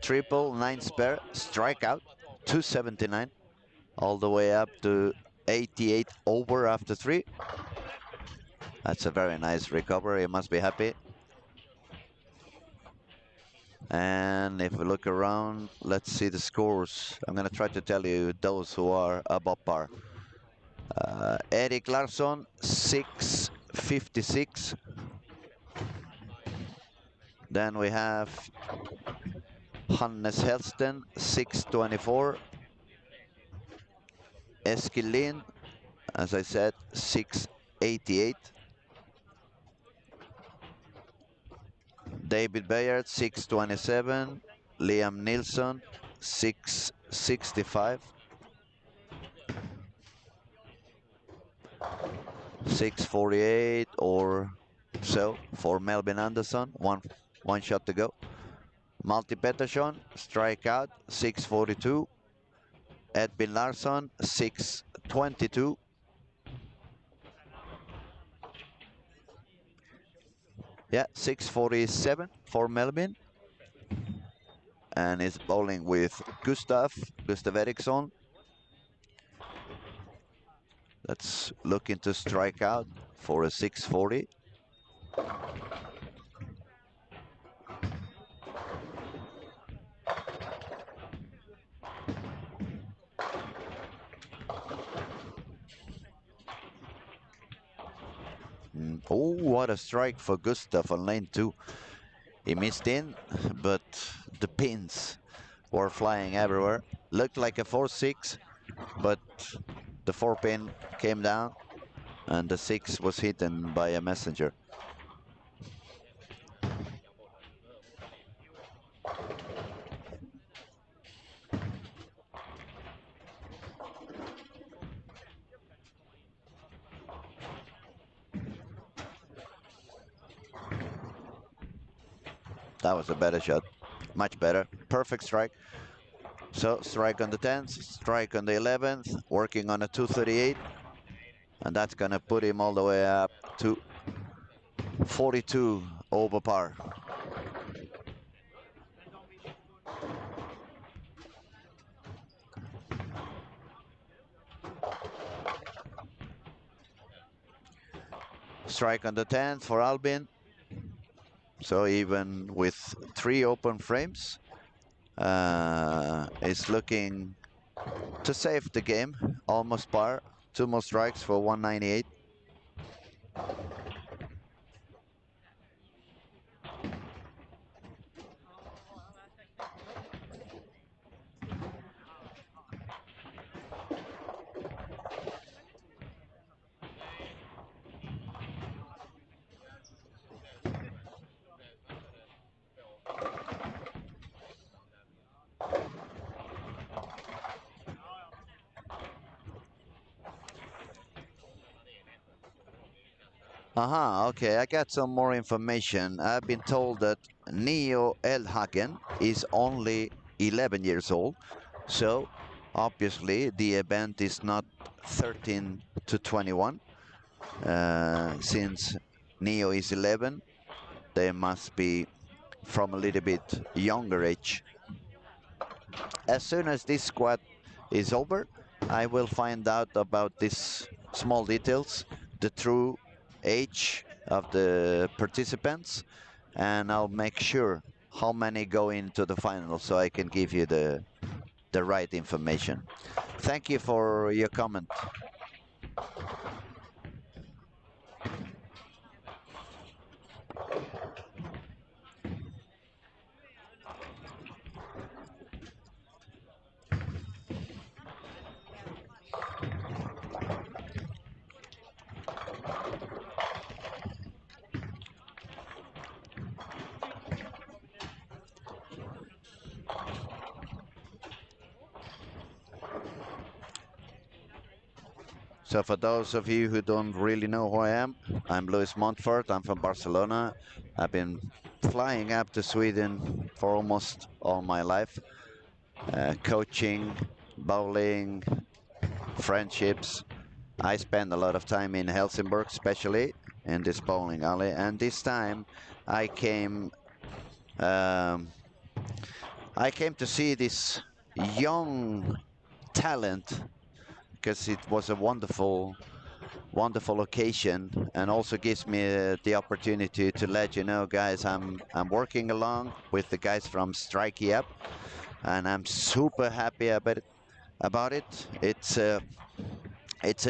Triple, 9 spare, strikeout, 279. All the way up to 88 over after 3. That's a very nice recovery, you must be happy. And if we look around, let's see the scores. I'm going to try to tell you those who are above par. Erik Larsson, 656. Then we have Hannes Helsten, 624. Eskil Lind, as I said, 688. David Bayard, 627. Liam Nilsson, 665. 648 or so for Melvin Andersson. One shot to go. Malti Pettersson, strikeout, 642. Edvin Larsson, 622. Yeah, 647 for Melvin. And he's bowling with Gustav Eriksson. Let's look into strikeout for a 640. Oh, what a strike for Gustav on lane 2. He missed in, but the pins were flying everywhere. Looked like a 4-6, but the 4-pin came down and the 6 was hidden by a messenger. That was a better shot, much better. Perfect strike. So strike on the 10th, strike on the 11th, working on a 238. And that's gonna put him all the way up to 42 over par. Strike on the 10th for Albin. So even with 3 open frames, is looking to save the game. Almost par. 2 more strikes for 198. Aha, okay, I got some more information. I've been told that Neo Elhagen is only 11 years old, so obviously the event is not 13 to 21. Since Neo is 11, they must be from a little bit younger age. As soon as this squad is over, I will find out about these small details, the true age of the participants, and I'll make sure how many go into the final so I can give you the right information. Thank you for your comment. So for those of you who don't really know who I am, I'm Luis Montfort. I'm from Barcelona. I've been flying up to Sweden for almost all my life, coaching, bowling, friendships. I spend a lot of time in Helsingborg, especially in this bowling alley. And this time, I came, um, I came to see this young talent because it was a wonderful occasion, and also gives me the opportunity to let you know, guys, I'm working along with the guys from Strikey Up, and I'm super happy about it. It's a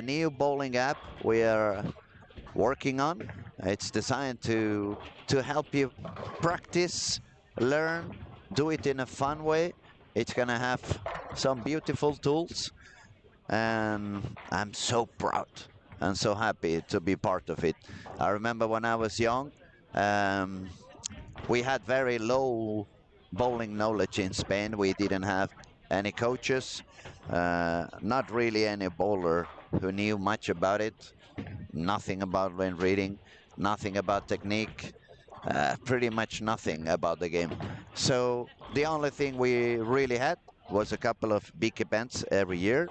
new bowling app we are working on. It's designed to help you practice, learn, do it in a fun way. It's gonna have some beautiful tools, and I'm so proud and so happy to be part of it. I remember when I was young, um, we had very low bowling knowledge in Spain. We didn't have any coaches, not really any bowler who knew much about it, nothing about when reading, nothing about technique, pretty much nothing about the game. So the only thing we really had was a couple of big events every year,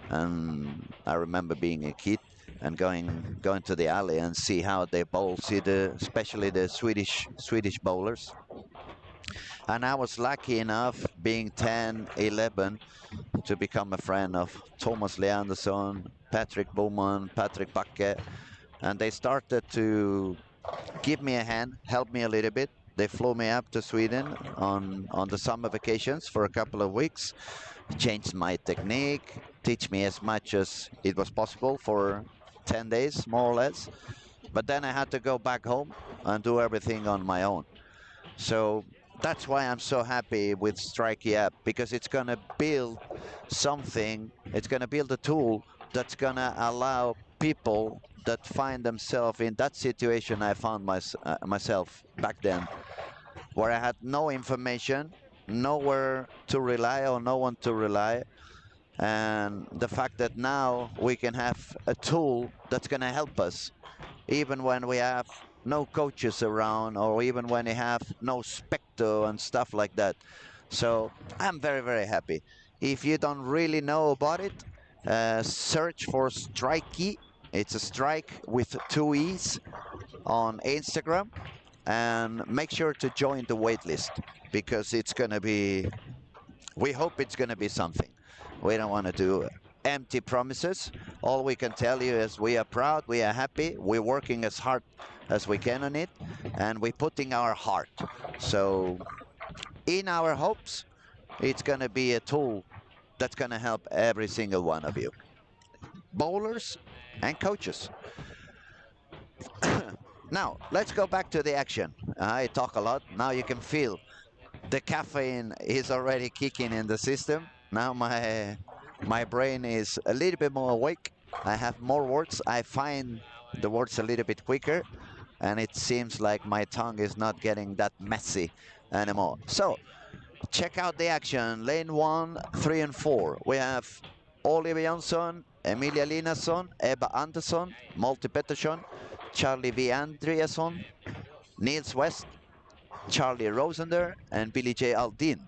and I remember being a kid and going to the alley and see how they bowl, see especially the Swedish bowlers. And I was lucky enough, being 10, 11, to become a friend of Thomas Leandersson, Patrick Bowman, Patrick Backe, and they started to give me a hand, help me a little bit. They flew me up to Sweden on the summer vacations for a couple of weeks, changed my technique, teach me as much as it was possible for 10 days, more or less. But then I had to go back home and do everything on my own. So that's why I'm so happy with Strikey app, because it's going to build something, it's going to build a tool that's going to allow people that find themselves in that situation I found myself back then, where I had no information, nowhere to rely or no one to rely. And the fact that now we can have a tool that's going to help us, even when we have no coaches around, or even when we have no specto and stuff like that. So I'm very, very happy. If you don't really know about it, search for Strikey. It's a strike with 2 E's on Instagram, and make sure to join the waitlist, because it's going to be, we hope it's going to be something. We don't want to do empty promises. All we can tell you is we are proud, we are happy, we're working as hard as we can on it, and we're putting our heart. So in our hopes, It's going to be a tool that's going to help every single one of you, bowlers and coaches. Now, let's go back to the action. I talk a lot. Now you can feel the caffeine is already kicking in the system. Now my brain is a little bit more awake. I have more words. I find the words a little bit quicker, and it seems like my tongue is not getting that messy anymore. So, check out the action. Lane 1, 3 and 4. We have Oliver Jansson, Emilia Linason, Ebba Andersson, Malte Pettersson, Charlie V. Andreasson, Niels West, Charlie Rosender, and Billy J. Aldin.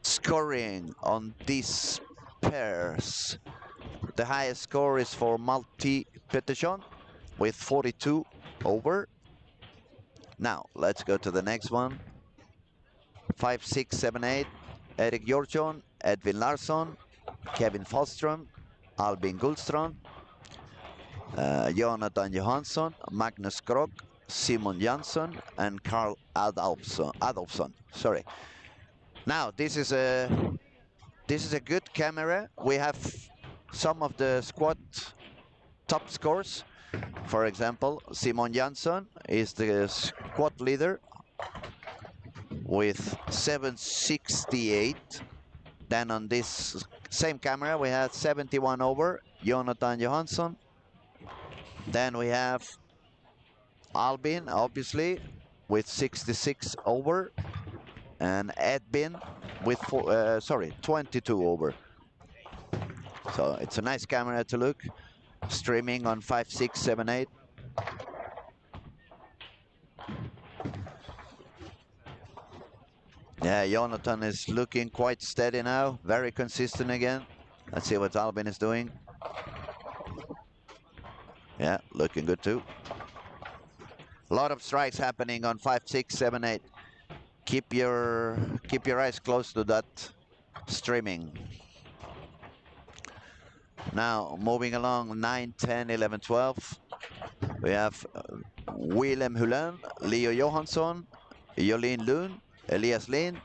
Scoring on these pairs. The highest score is for Malte Pettersson with 42 over. Now, let's go to the next one. 5, 6, 7, 8. Erik Georgsson, Edvin Larsson, Kevin Fallström, Albin Gullstrand, Jonathan Johansson, Magnus Krog, Simon Jansson, and Carl Adolfsson. Sorry. Now this is a good camera. We have some of the squad top scores. For example, Simon Jansson is the squad leader with 768. Then on this same camera we had 71 over, Jonathan Johansson. Then we have Albin, obviously, with 66 over, and Edvin with 22 over. So it's a nice camera to look. Streaming on 5, 6, 7, 8. Yeah, Jonathan is looking quite steady now, very consistent again. Let's see what Albin is doing. Yeah, looking good too. A lot of strikes happening on 5, 6, 7, 8. Keep your eyes close to that streaming. Now moving along, 9, 10, 11, 12. We have Willem Hulin, Leo Johansson, Jolin Lund, Elias Lind,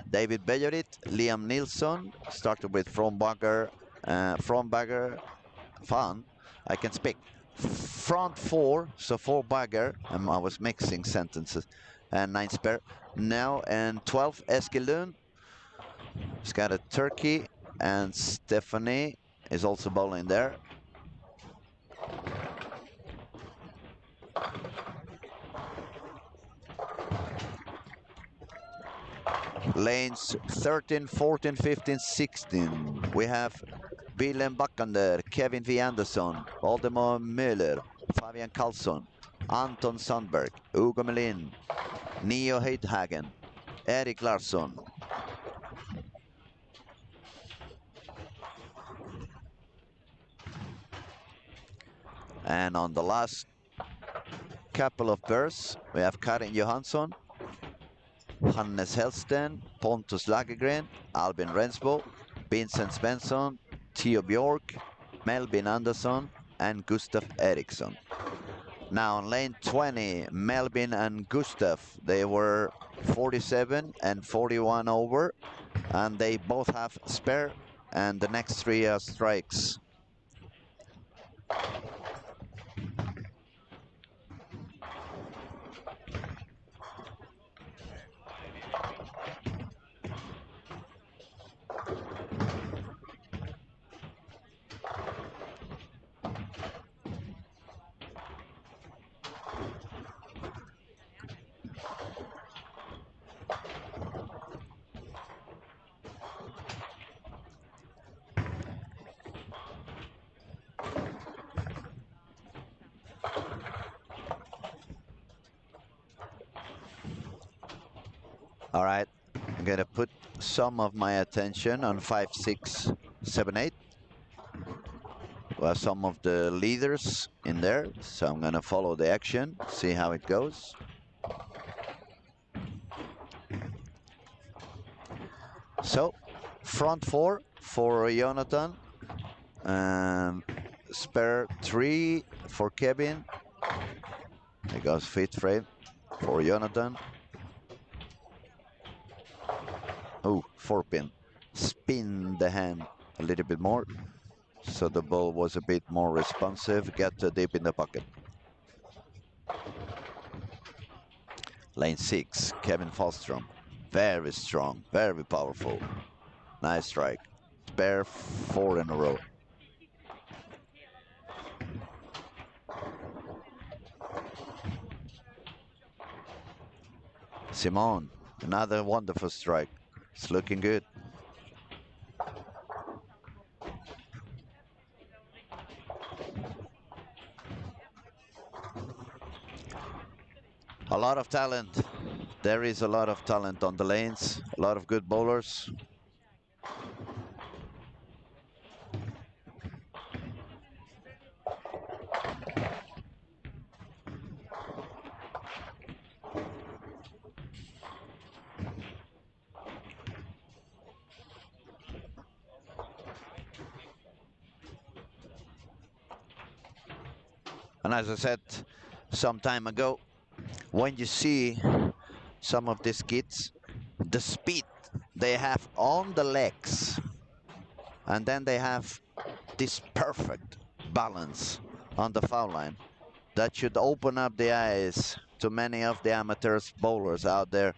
David Bejerit, Liam Nilsson. Started with Frombacher, Fan. I can speak. Front 4, so 4 bagger, and I was mixing sentences, and 9 spare. Now and 12, Eskil Lund. He's got a turkey, and Stephanie is also bowling there. Lanes 13, 14, 15, 16. We have Willem Backander, Kevin V. Andersson, Valdemar Müller, Fabian Karlsson, Anton Sandberg, Hugo Melin, Neo Heidhagen, Erik Larsson. And on the last couple of pairs, we have Karin Johansson, Hannes Hellsten, Pontus Lagergren, Albin Rensbo, Vincent Svensson, Theo Bjork, Melvin Andersson, and Gustav Eriksson. Now on lane 20, Melvin and Gustav, they were 47 and 41 over, and they both have spare, and the next 3 are strikes. All right, I'm gonna put some of my attention on 5, 6, 7, 8. We have some of the leaders in there, so I'm gonna follow the action, see how it goes. So, front 4 for Jonathan, spare 3 for Kevin. There goes fifth frame for Jonathan. Oh, 4-pin. Spin the hand a little bit more, so the ball was a bit more responsive. Get deep in the pocket. Lane 6, Kevin Falstrom. Very strong, very powerful. Nice strike. Spare 4 in a row. Simone, another wonderful strike. It's looking good. A lot of talent. There is a lot of talent on the lanes, a lot of good bowlers. And as I said some time ago, when you see some of these kids, the speed they have on the legs, and then they have this perfect balance on the foul line, that should open up the eyes to many of the amateurs bowlers out there.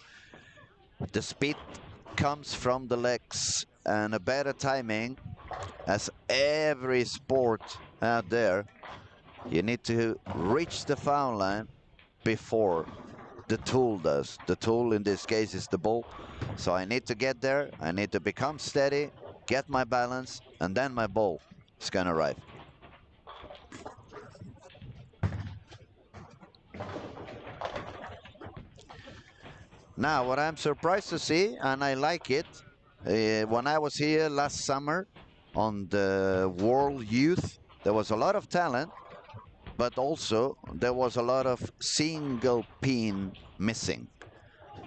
The speed comes from the legs, and a better timing, as every sport out there, you need to reach the foul line before the tool does. The tool in this case is the ball. So I need to get there, I need to become steady, get my balance, and then my ball is gonna arrive. Now, what I'm surprised to see, and I like it, when I was here last summer on the World Youth, there was a lot of talent, but also there was a lot of single pin missing.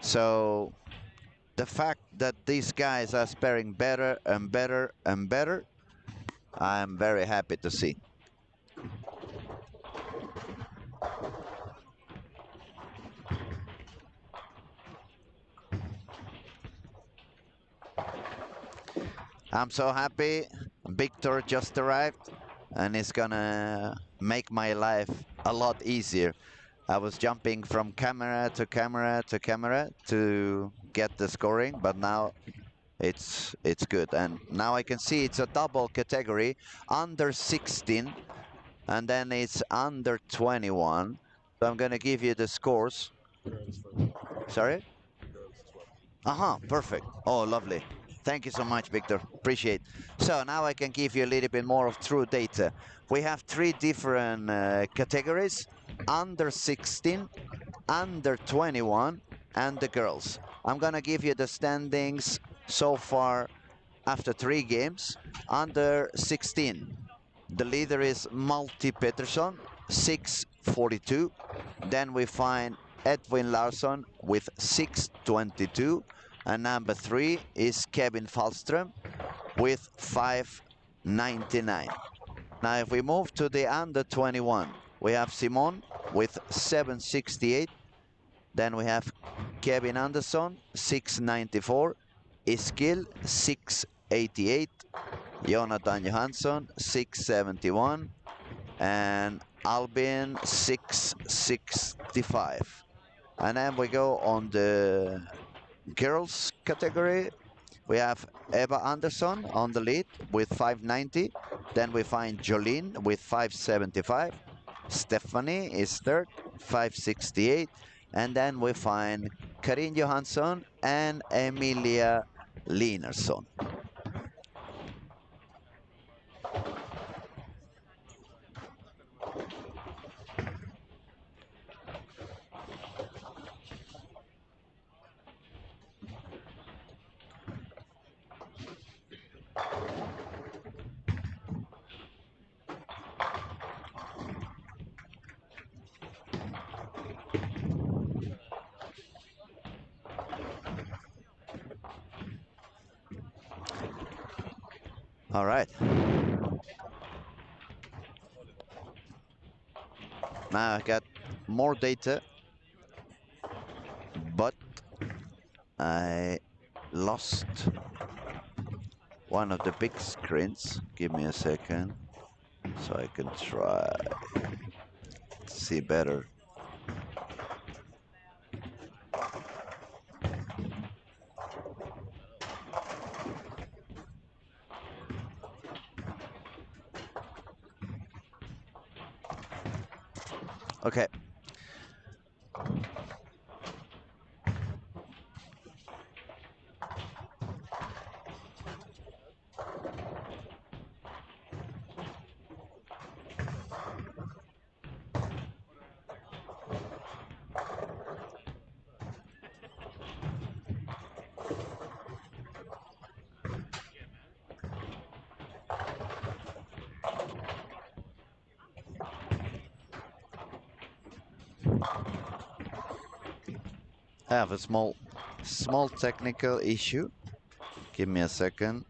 So the fact that these guys are sparing better and better and better, I'm very happy to see. I'm so happy. Victor just arrived, and it's gonna make my life a lot easier. I was jumping from camera to camera to camera to get the scoring, but now it's good. And now I can see it's a double category, under 16, and then it's under 21. So I'm gonna give you the scores. Sorry? Perfect. Oh, lovely. Thank you so much, Victor. Appreciate. So now I can give you a little bit more of true data. We have 3 different categories: under 16, under 21, and the girls. I'm gonna give you the standings so far after 3 games. Under 16, the leader is Malti Pettersson, 642. Then we find Edwin Larsson with 622. And number 3 is Kevin Falström with 599. Now, if we move to the under 21, we have Simon with 768. Then we have Kevin Andersson, 694. Iskil, 688. Jonathan Johansson, 671. And Albin, 665. And then we go on the girls category. We have Eva Andersson on the lead with 590. Then we find Jolene with 575. Stephanie is third, 568. And then we find Karin Johansson and Emilia Linersson. All right. Now I got more data, but I lost one of the big screens. Give me a second so I can try to see better. Okay. I have a small technical issue. Give me a second.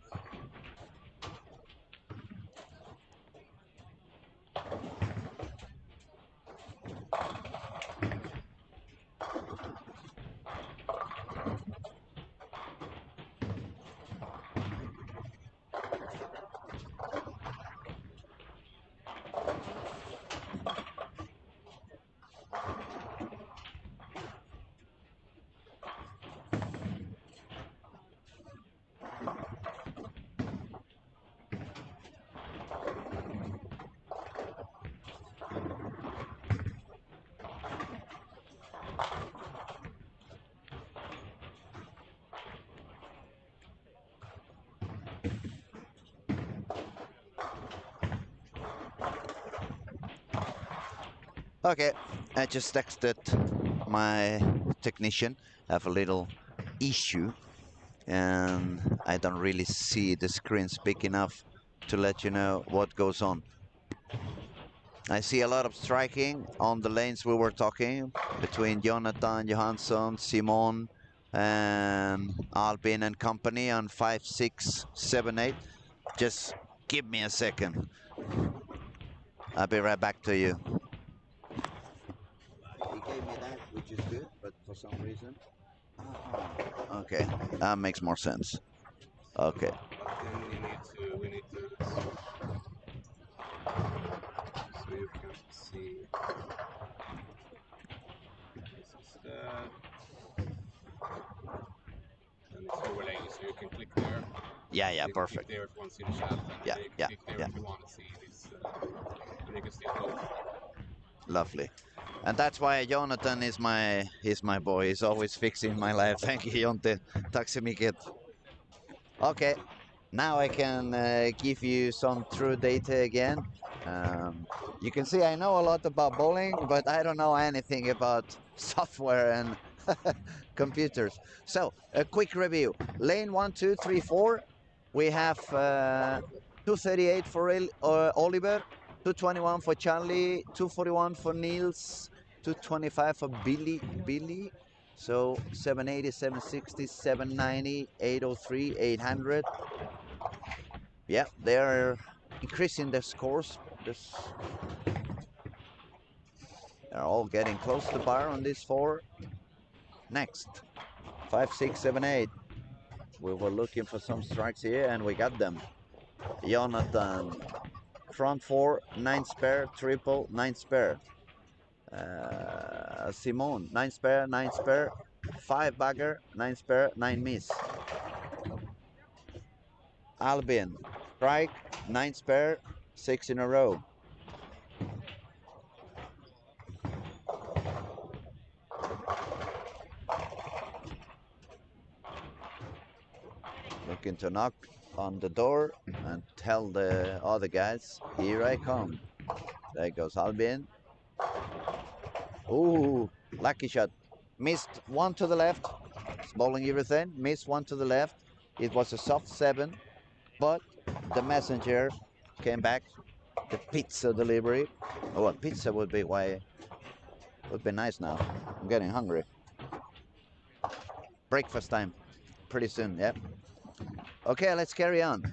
Okay, I just texted my technician. I have a little issue and I don't really see the screens big enough to let you know what goes on. I see a lot of striking on the lanes we were talking between Jonathan, Johansson, Simon, and Albin and company on 5, 6, 7, 8. Just give me a second. I'll be right back to you. He gave me that, which is good, but for some reason. Okay, that makes more sense. Okay. But then we need to, so you can see. This is that. And it's overlaying, so you can click there. Yeah, You can perfect. click there if you want to see the chat, and Yeah, you can yeah, click there yeah. if you want to see this, and you can still go. Lovely. And that's why Jonathan is my boy. He's always fixing my life. Thank you, Jonte. Tack så mycket. Okay, now I can give you some true data again. You can see I know a lot about bowling, but I don't know anything about software and computers. So, a quick review. Lane 1, 2, 3, 4. We have 238 for Oliver, 221 for Charlie, 241 for Niels, 225 for Billy. So 780, 760, 790, 803, 800. Yeah, they're increasing their scores. They're all getting close to bar on this 4. Next, 5, 6, 7, 8. We were looking for some strikes here and we got them. Jonathan, front 4, 9 spare, triple, 9 spare. Simon, 9 spare, 9 spare, 5 bagger, 9 spare, 9 miss. Albin, strike, 9 spare, 6 in a row. Looking to knock on the door and tell the other guys, here I come. There goes Albin. Ooh, lucky shot. Missed one to the left. It's bowling everything. Missed one to the left. It was a soft 7, but the messenger came back. The pizza delivery. Oh, a pizza would be nice now. I'm getting hungry. Breakfast time, pretty soon. Yeah. Okay, let's carry on.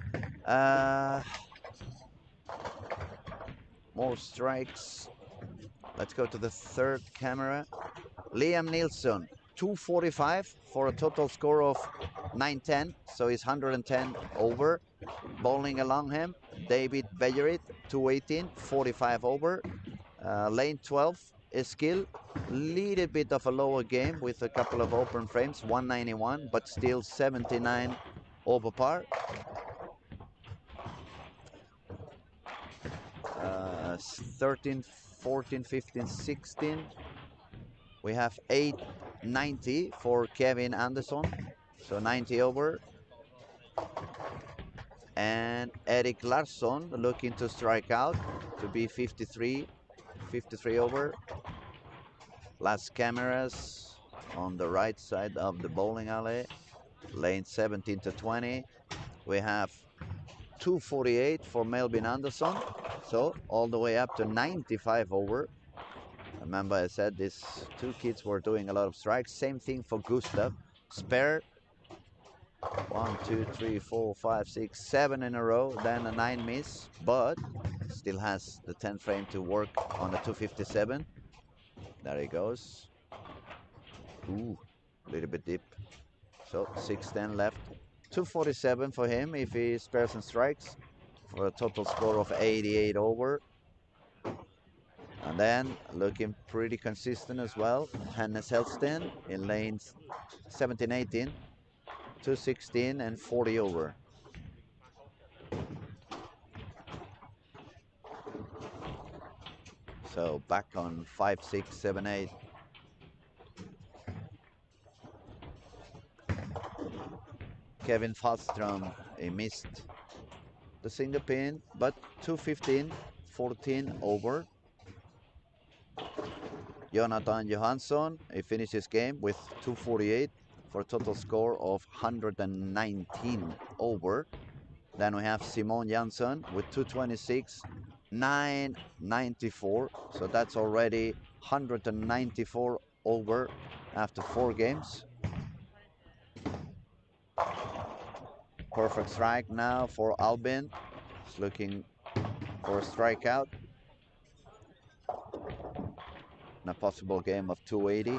More strikes. Let's go to the third camera. Liam Nielsen, 245 for a total score of 9-10, so he's 110 over. Bowling along him, David Bejerit, 218, 45 over. Lane 12 is skill, little bit of a lower game with a couple of open frames, 191, but still 79 over par. 13, 14, 15, 16. We have 890 for Kevin Anderson, so 90 over. And Eric Larsson looking to strike out to be 53 over. Last cameras on the right side of the bowling alley, lane 17 to 20. We have 248 for Melvin Anderson, so all the way up to 95 over. Remember I said these two kids were doing a lot of strikes. Same thing for Gustav. Spare 1, 2, 3, 4, 5, 6, 7 in a row, then a 9 miss, but still has the 10 frame to work on the 257. There he goes. Ooh, a little bit deep. So 610 left. 247 for him if he spares and strikes, for a total score of 88 over. And then looking pretty consistent as well, Hannes Helston in lanes 17, 18, 216 and 40 over. So back on 5, 6, 7, 8. Kevin Fallström, he missed the single pin, but 215, 14 over. Jonathan Johansson, he finished his game with 248 for a total score of 119 over. Then we have Simon Jansson with 226, 994. So that's already 194 over after 4 games. Perfect strike now for Albin. He's looking for a strikeout. And a possible game of 280.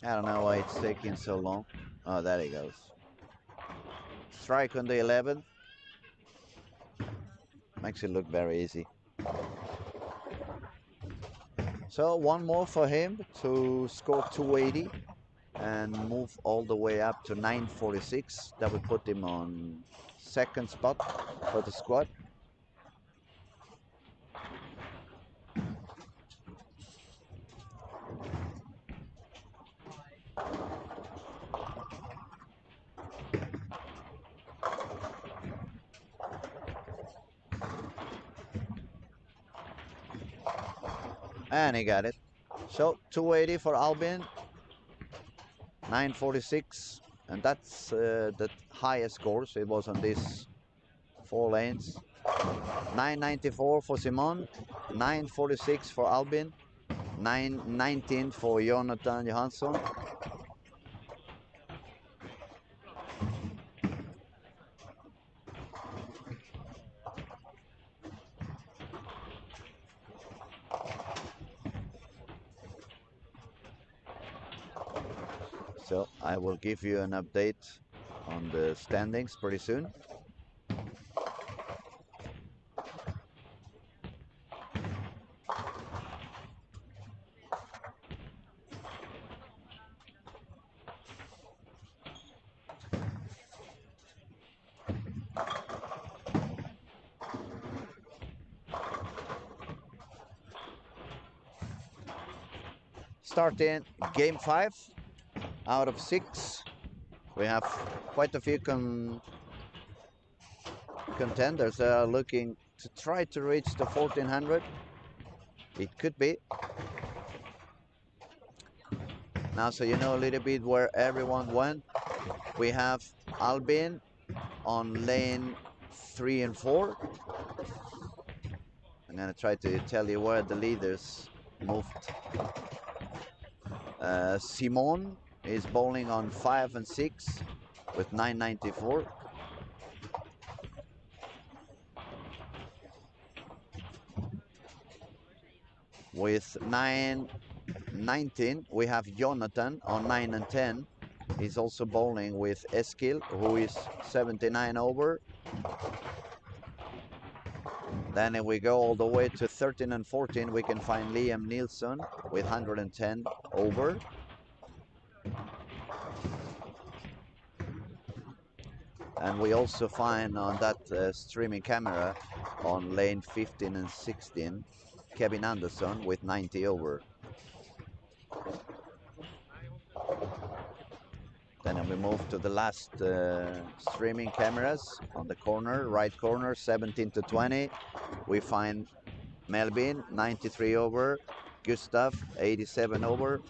I don't know why it's taking so long. Oh, there he goes. Strike on the 11th. Makes it look very easy. So one more for him to score 280 and move all the way up to 946. That would put him on 2nd spot for the squad. And he got it. So 280 for Albin, 946, and that's the highest scores. It was on these 4 lanes. 994 for Simon, 946 for Albin, 919 for Jonathan Johansson. So I will give you an update on the standings pretty soon. Starting game 5 out of 6. We have quite a few contenders that are looking to try to reach the 1400. It could be. Now, so you know a little bit where everyone went. We have Albin on lane 3 and 4. I'm gonna try to tell you where the leaders moved. Simon is bowling on 5 and 6 with 994. With 919, we have Jonathan on 9 and 10. He's also bowling with Eskil, who is 79 over. Then if we go all the way to 13 and 14, we can find Liam Nilsson with 110 over. And we also find on that streaming camera on lane 15 and 16, Kevin Anderson with 90 over. Then we move to the last streaming cameras on the corner, right corner, 17 to 20. We find Melvin, 93 over, Gustav, 87 over,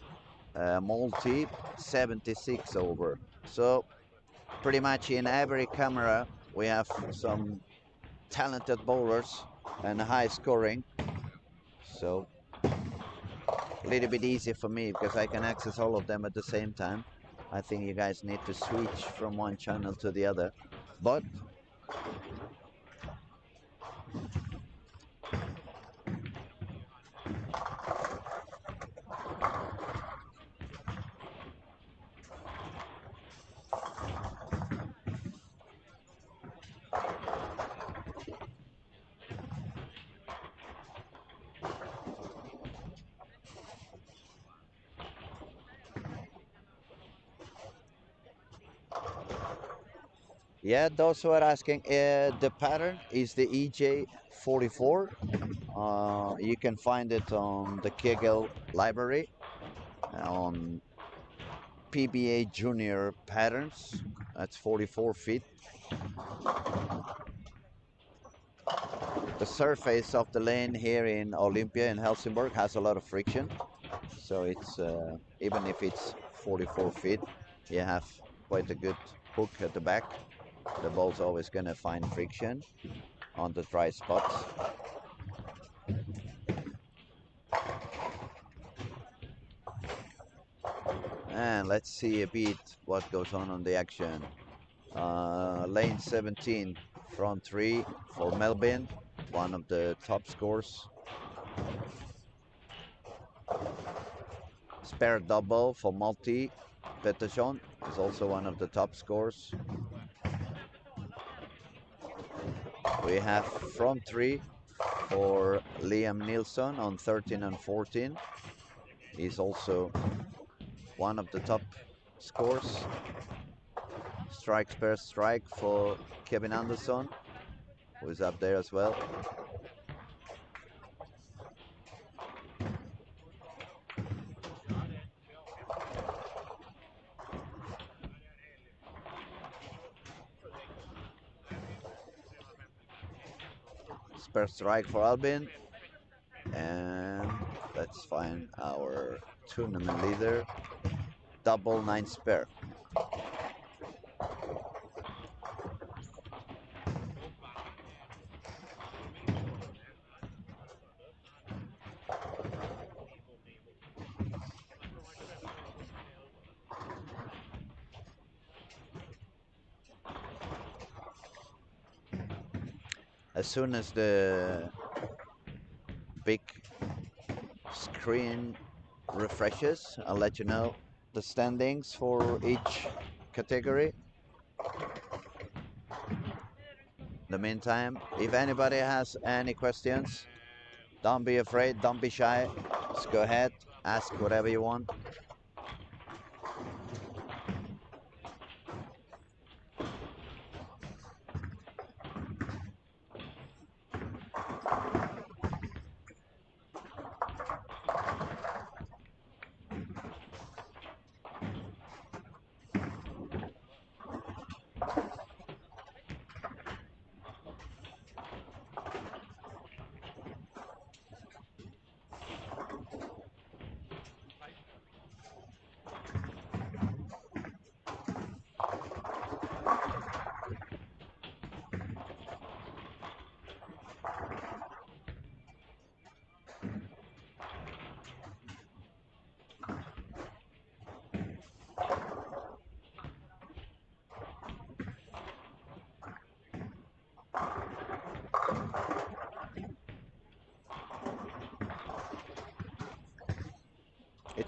Multi, 76 over. So pretty much in every camera we have some talented bowlers and high scoring. So a little bit easy for me because I can access all of them at the same time. I think you guys need to switch from one channel to the other. But yeah, those who are asking, the pattern is the EJ44. You can find it on the Kegel library on PBA Junior patterns. That's 44 feet. The surface of the lane here in Olympia in Helsingborg has a lot of friction. So it's even if it's 44 feet, you have quite a good hook at the back. The ball's always going to find friction on the dry spots. And let's see a bit what goes on the action. Lane 17, front 3 for Melvin, one of the top scores. Spare double for Multi. Pettersson is also one of the top scores. We have front 3 for Liam Nilsson on 13 and 14. He's also one of the top scores. Strike spare strike for Kevin Anderson, who is up there as well. Spare strike for Albin. And let's find our tournament leader. Double 9 spare. As soon as the big screen refreshes, I'll let you know the standings for each category. In the meantime, if anybody has any questions, don't be afraid, don't be shy. Just go ahead, ask whatever you want.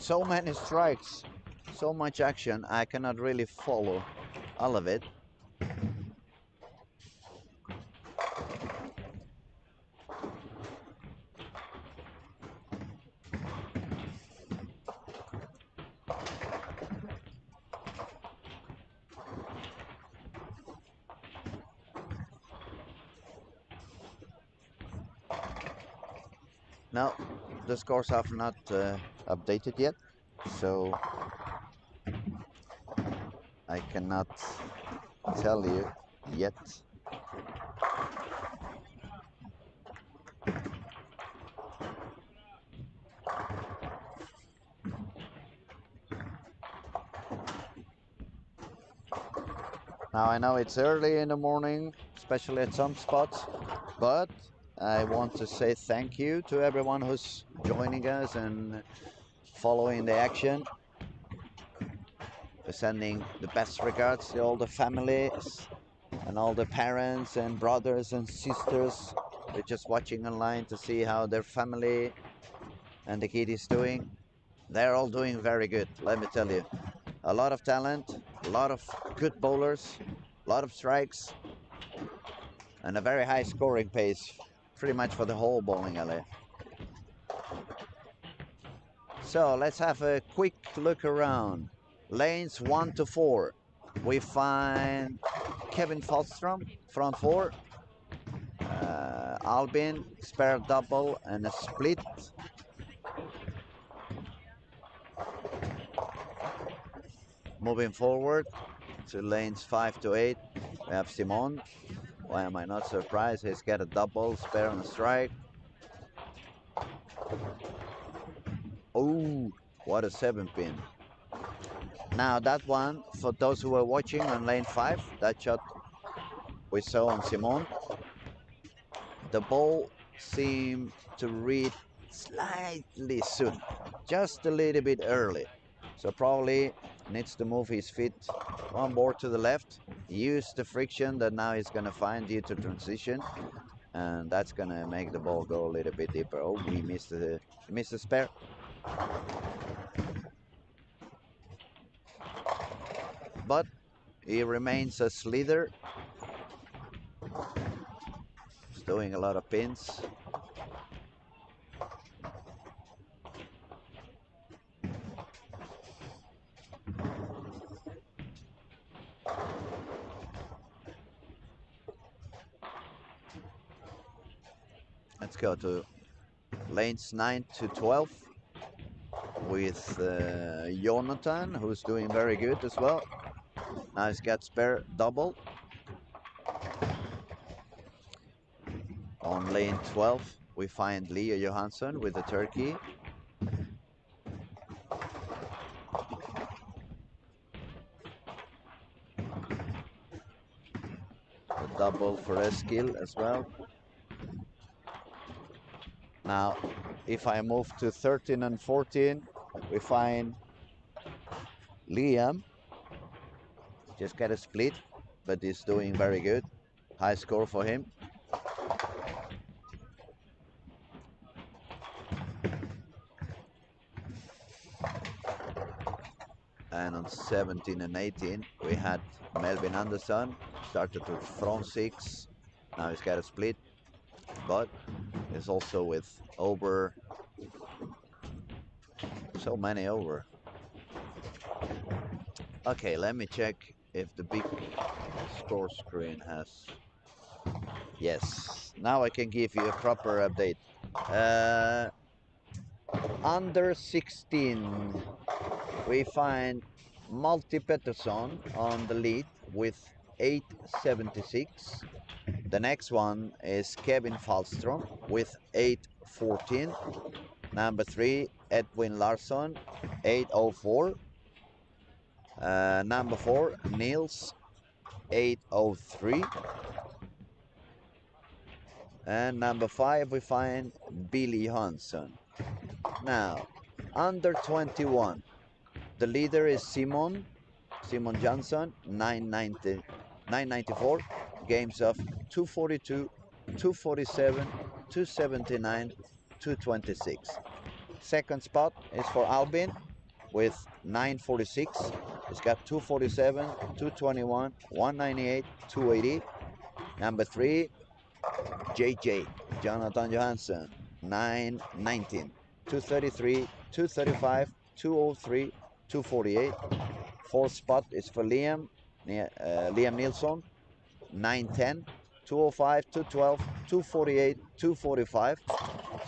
with so many strikes, so much action, I cannot really follow all of it. Now, the scores have not updated yet, so I cannot tell you yet. Now I know it's early in the morning, especially at some spots, but I want to say thank you to everyone who's joining us and following the action. We're sending the best regards to all the families and all the parents and brothers and sisters. They're just watching online to see how their family and the kid is doing. They're all doing very good, let me tell you. A lot of talent, a lot of good bowlers, a lot of strikes, and a very high scoring pace, pretty much for the whole bowling alley. So let's have a quick look around. Lanes 1 to 4. We find Kevin Falstrom, front 4. Albin, spare double and a split. Moving forward to lanes 5 to 8, we have Simon. Why am I not surprised? He's got a double, spare and a strike. Oh, what a 7-pin. Now that one, for those who are watching on lane 5, that shot we saw on Simon, the ball seemed to read slightly soon, just a little bit early. So probably needs to move his feet one more to the left, use the friction that now he's going to find due to transition, and that's going to make the ball go a little bit deeper. Oh, he missed the spare. But he remains a leader. He's doing a lot of pins. Let's go to lanes 9 to 12 with Jonathan, who's doing very good as well. Now he's got spare double. On lane 12, we find Leo Johansson with the turkey. A double for Eskil as well. Now, if I move to 13 and 14, we find Liam. Just got a split, but he's doing very good. High score for him. And on 17 and 18, we had Melvin Anderson, started to front 6. Now he's got a split, but it's also with over, so many over. Okay, let me check if the big score screen has. Yes, now I can give you a proper update. Under 16, we find Malti Pettersson on the lead with 876. The next one is Kevin Falstrom with 814. Number 3, Edwin Larsson, 804. Number 4, Niels, 803. And number 5, we find Billy Johansson. Now, under 21, the leader is Simon Johnson, 994. Games of 242, 247, 279, 226. Second spot is for Albin with 946. He's got 247, 221, 198, 280. Number 3, JJ, Jonathan Johansson, 919, 233, 235, 203, 248. Fourth spot is for Liam Nilsson, 910, 205, 212, 248, 245.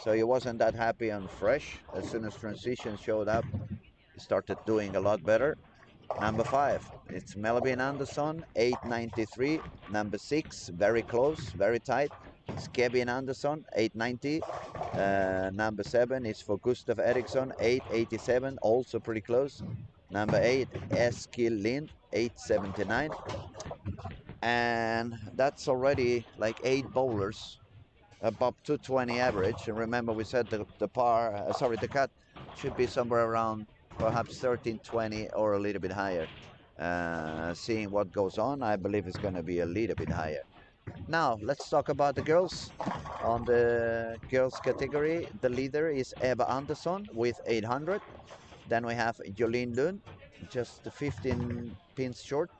So he wasn't that happy on fresh. As soon as transition showed up, he started doing a lot better. Number 5, it's Melvin Anderson, 893. Number 6, very close, very tight. It's Kevin Anderson, 890. Number 7 is for Gustav Eriksson, 887, also pretty close. Number 8, Eskil Lind, 879. And that's already like 8 bowlers above 220 average. And remember, we said the cut should be somewhere around perhaps 1320 or a little bit higher. Seeing what goes on, I believe it's going to be a little bit higher. Now, let's talk about the girls. On the girls category, the leader is Eva Andersson with 800. Then we have Jolene Lund, just 15 pins short.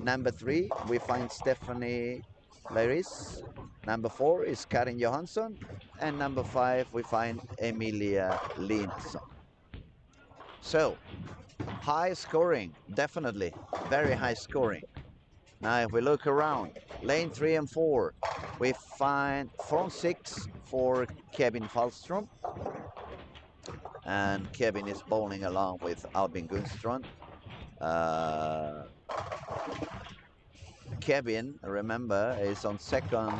Number 3, we find Stephanie Laris. Number 4 is Karin Johansson. And number 5, we find Emilia Lindson. So, high scoring, definitely. Very high scoring. Now, if we look around, lane 3 and 4, we find front 6 for Kevin Falstrom. And Kevin is bowling along with Albin Gunstrand. Kevin, remember, is on second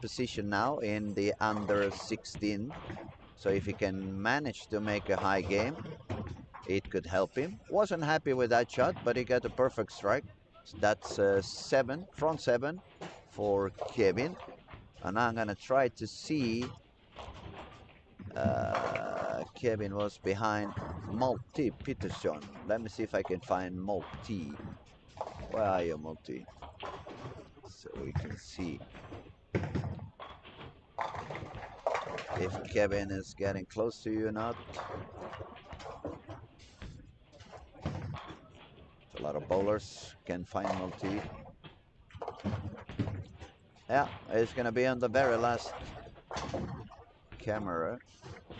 position now in the under 16. So if he can manage to make a high game, it could help him. Wasn't happy with that shot, but he got a perfect strike. That's front 7 for Kevin. And I'm going to try to see. Kevin was behind Multi Peterson. Let me see if I can find Multi. Where are you, Multi? So we can see if Kevin is getting close to you or not. A lot of bowlers can find Multi. Yeah, it's going to be on the very last camera.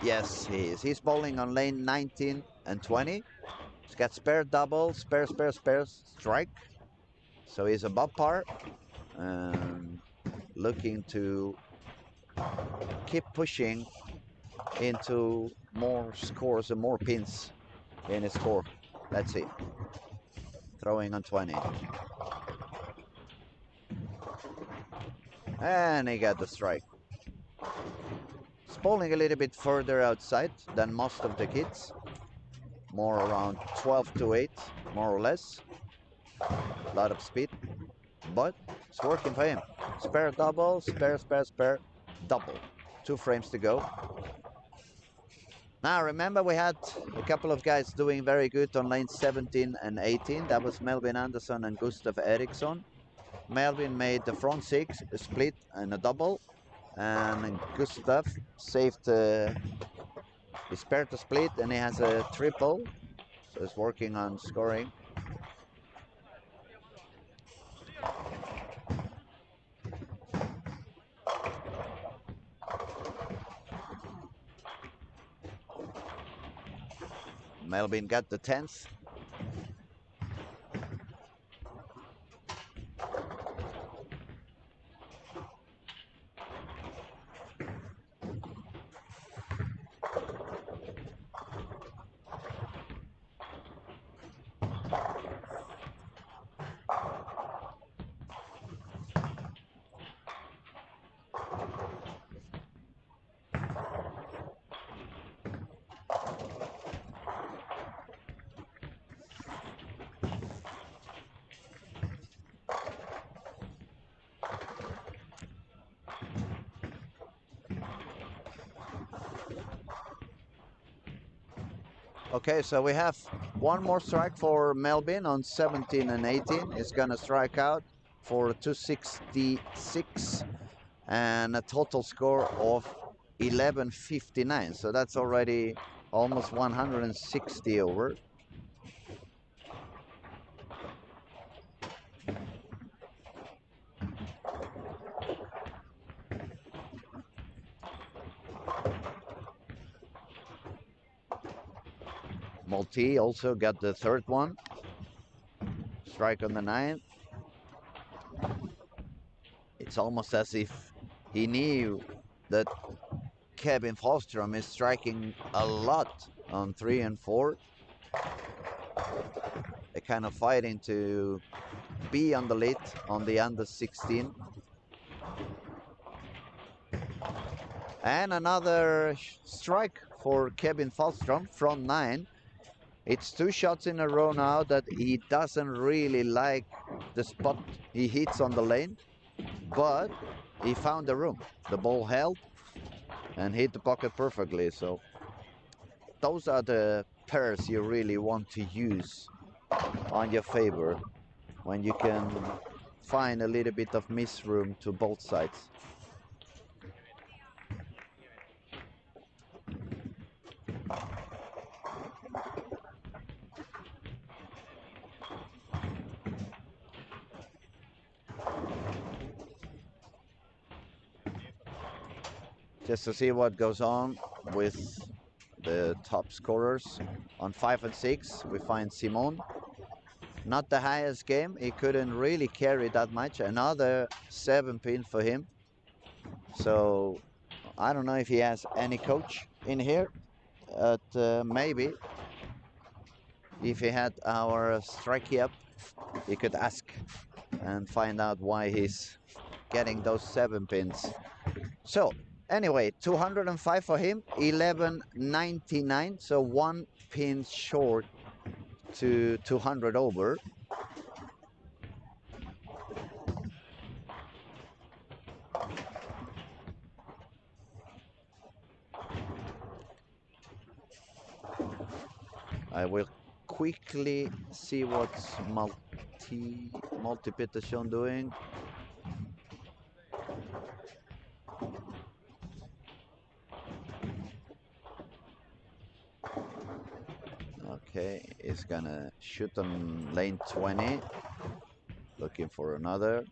Yes, he is. He's bowling on lane 19 and 20. He's got spare double, spare, strike. So he's above par. Looking to keep pushing into more scores and more pins in his score. Let's see. Throwing on 20. And he got the strike. He's bowling a little bit further outside than most of the kids. More around 12 to 8, more or less. A lot of speed. But it's working for him. Spare double, spare, double. 2 frames to go. Now remember, we had a couple of guys doing very good on lane 17 and 18. That was Melvin Anderson and Gustav Eriksson. Melvin made the front 6, a split and a double. And Gustav saved he spared the split and he has a triple. So he's working on scoring. Melvin got the 10th. Okay, so we have one more strike for Melvin on 17 and 18. He's gonna strike out for 266 and a total score of 1159. So that's already almost 160 over. Maltese also got the third one. Strike on the 9th. It's almost as if he knew that Kevin Falstrom is striking a lot on 3 and 4. They're kind of fighting to be on the lead on the under 16. And another strike for Kevin Falstrom, front 9. It's 2 shots in a row now that he doesn't really like the spot he hits on the lane, but he found the room. The ball held and hit the pocket perfectly. So those are the pairs you really want to use on your favor when you can find a little bit of miss room to both sides. Just to see what goes on with the top scorers. On 5 and 6, we find Simon. Not the highest game. He couldn't really carry that much. Another 7-pin for him. So I don't know if he has any coach in here. But maybe if he had our strikey up, he could ask and find out why he's getting those 7 pins. So anyway, 205 for him, 1199, so 1 pin short to 200 over. I will quickly see what's multi-petition doing. Okay, he's gonna shoot on lane 20. Looking for another.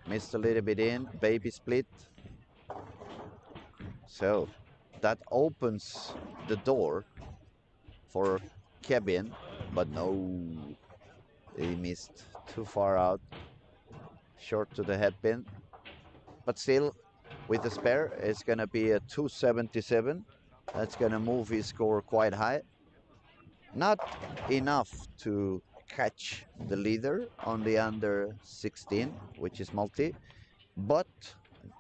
Missed a little bit in, baby split. So that opens the door for Kevin, but no, he missed too far out, short to the headpin. But still, with the spare, it's gonna be a 277. That's gonna move his score quite high. Not enough to catch the leader on the under 16, which is multi, but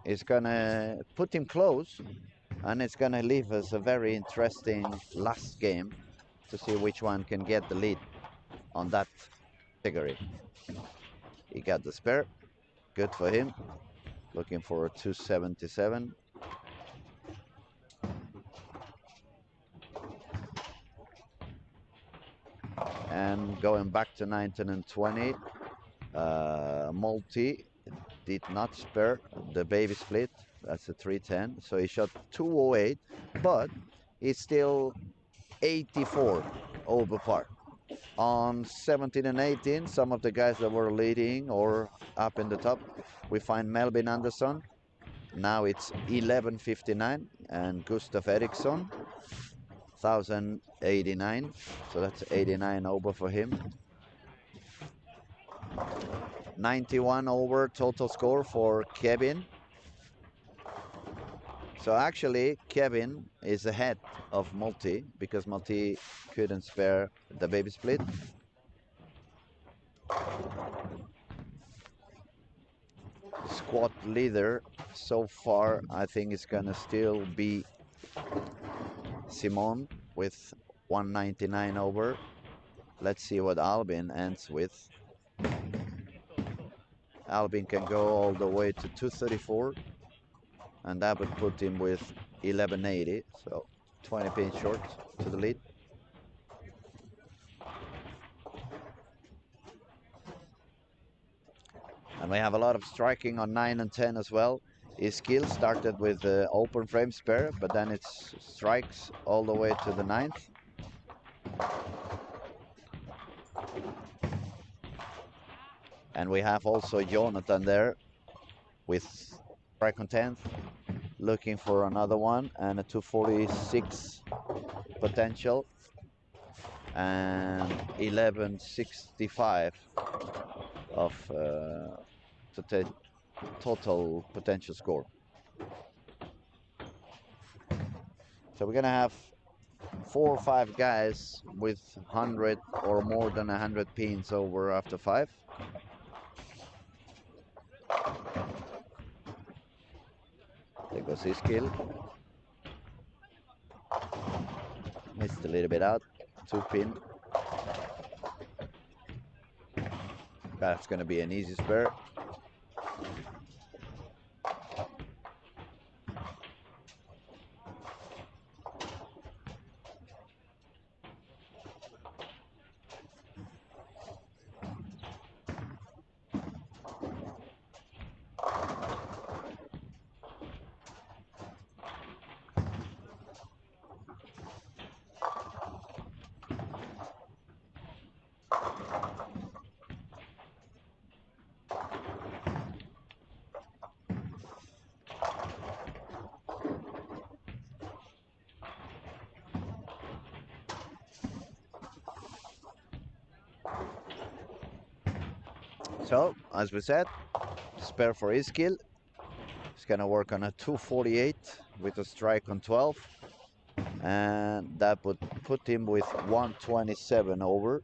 it's gonna put him close, and it's gonna leave us a very interesting last game to see which one can get the lead on that category. He got the spare, good for him. Looking for a 277. And going back to 19 and 20, Multi did not spare the baby split. That's a 310. So he shot 208, but it's still 84 over par. On 17 and 18, some of the guys that were leading or up in the top, we find Melvin Anderson. Now it's 1159, and Gustav Eriksson 1089, so that's 89 over for him. 91 over total score for Kevin. So actually Kevin is ahead of Multi because Multi couldn't spare the baby split. Squad leader so far, I think, is gonna still be Simon with 199 over. Let's see what Albin ends with. Albin can go all the way to 234, and that would put him with 1180, so 20 pins short to the lead. And we have a lot of striking on 9 and 10 as well. His skill started with the open frame spare, but then it strikes all the way to the 9th. And we have also Jonathan there with strike on 10th, looking for another one, and a 246 potential. and 1165 of total potential score. So we're gonna have 4 or 5 guys with 100 or more than 100 pins over after 5. There goes his skill. Missed a little bit out. 2 pin. That's gonna be an easy spare. So, as we said, spare for his skill. He's gonna work on a 248 with a strike on 12. And that would put him with 127 over.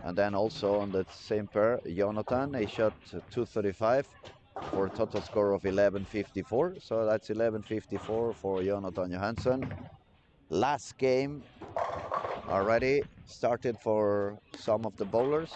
And then also on the same pair, Jonathan, he shot 235 for a total score of 1154. So that's 1154 for Jonathan Johansson. Last game already started for some of the bowlers.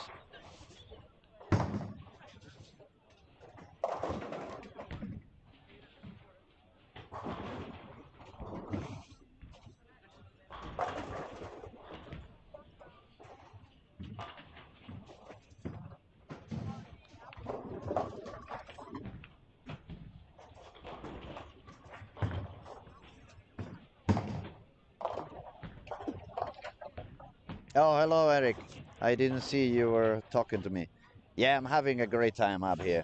Oh, hello, Eric. I didn't see you were talking to me. Yeah, I'm having a great time up here.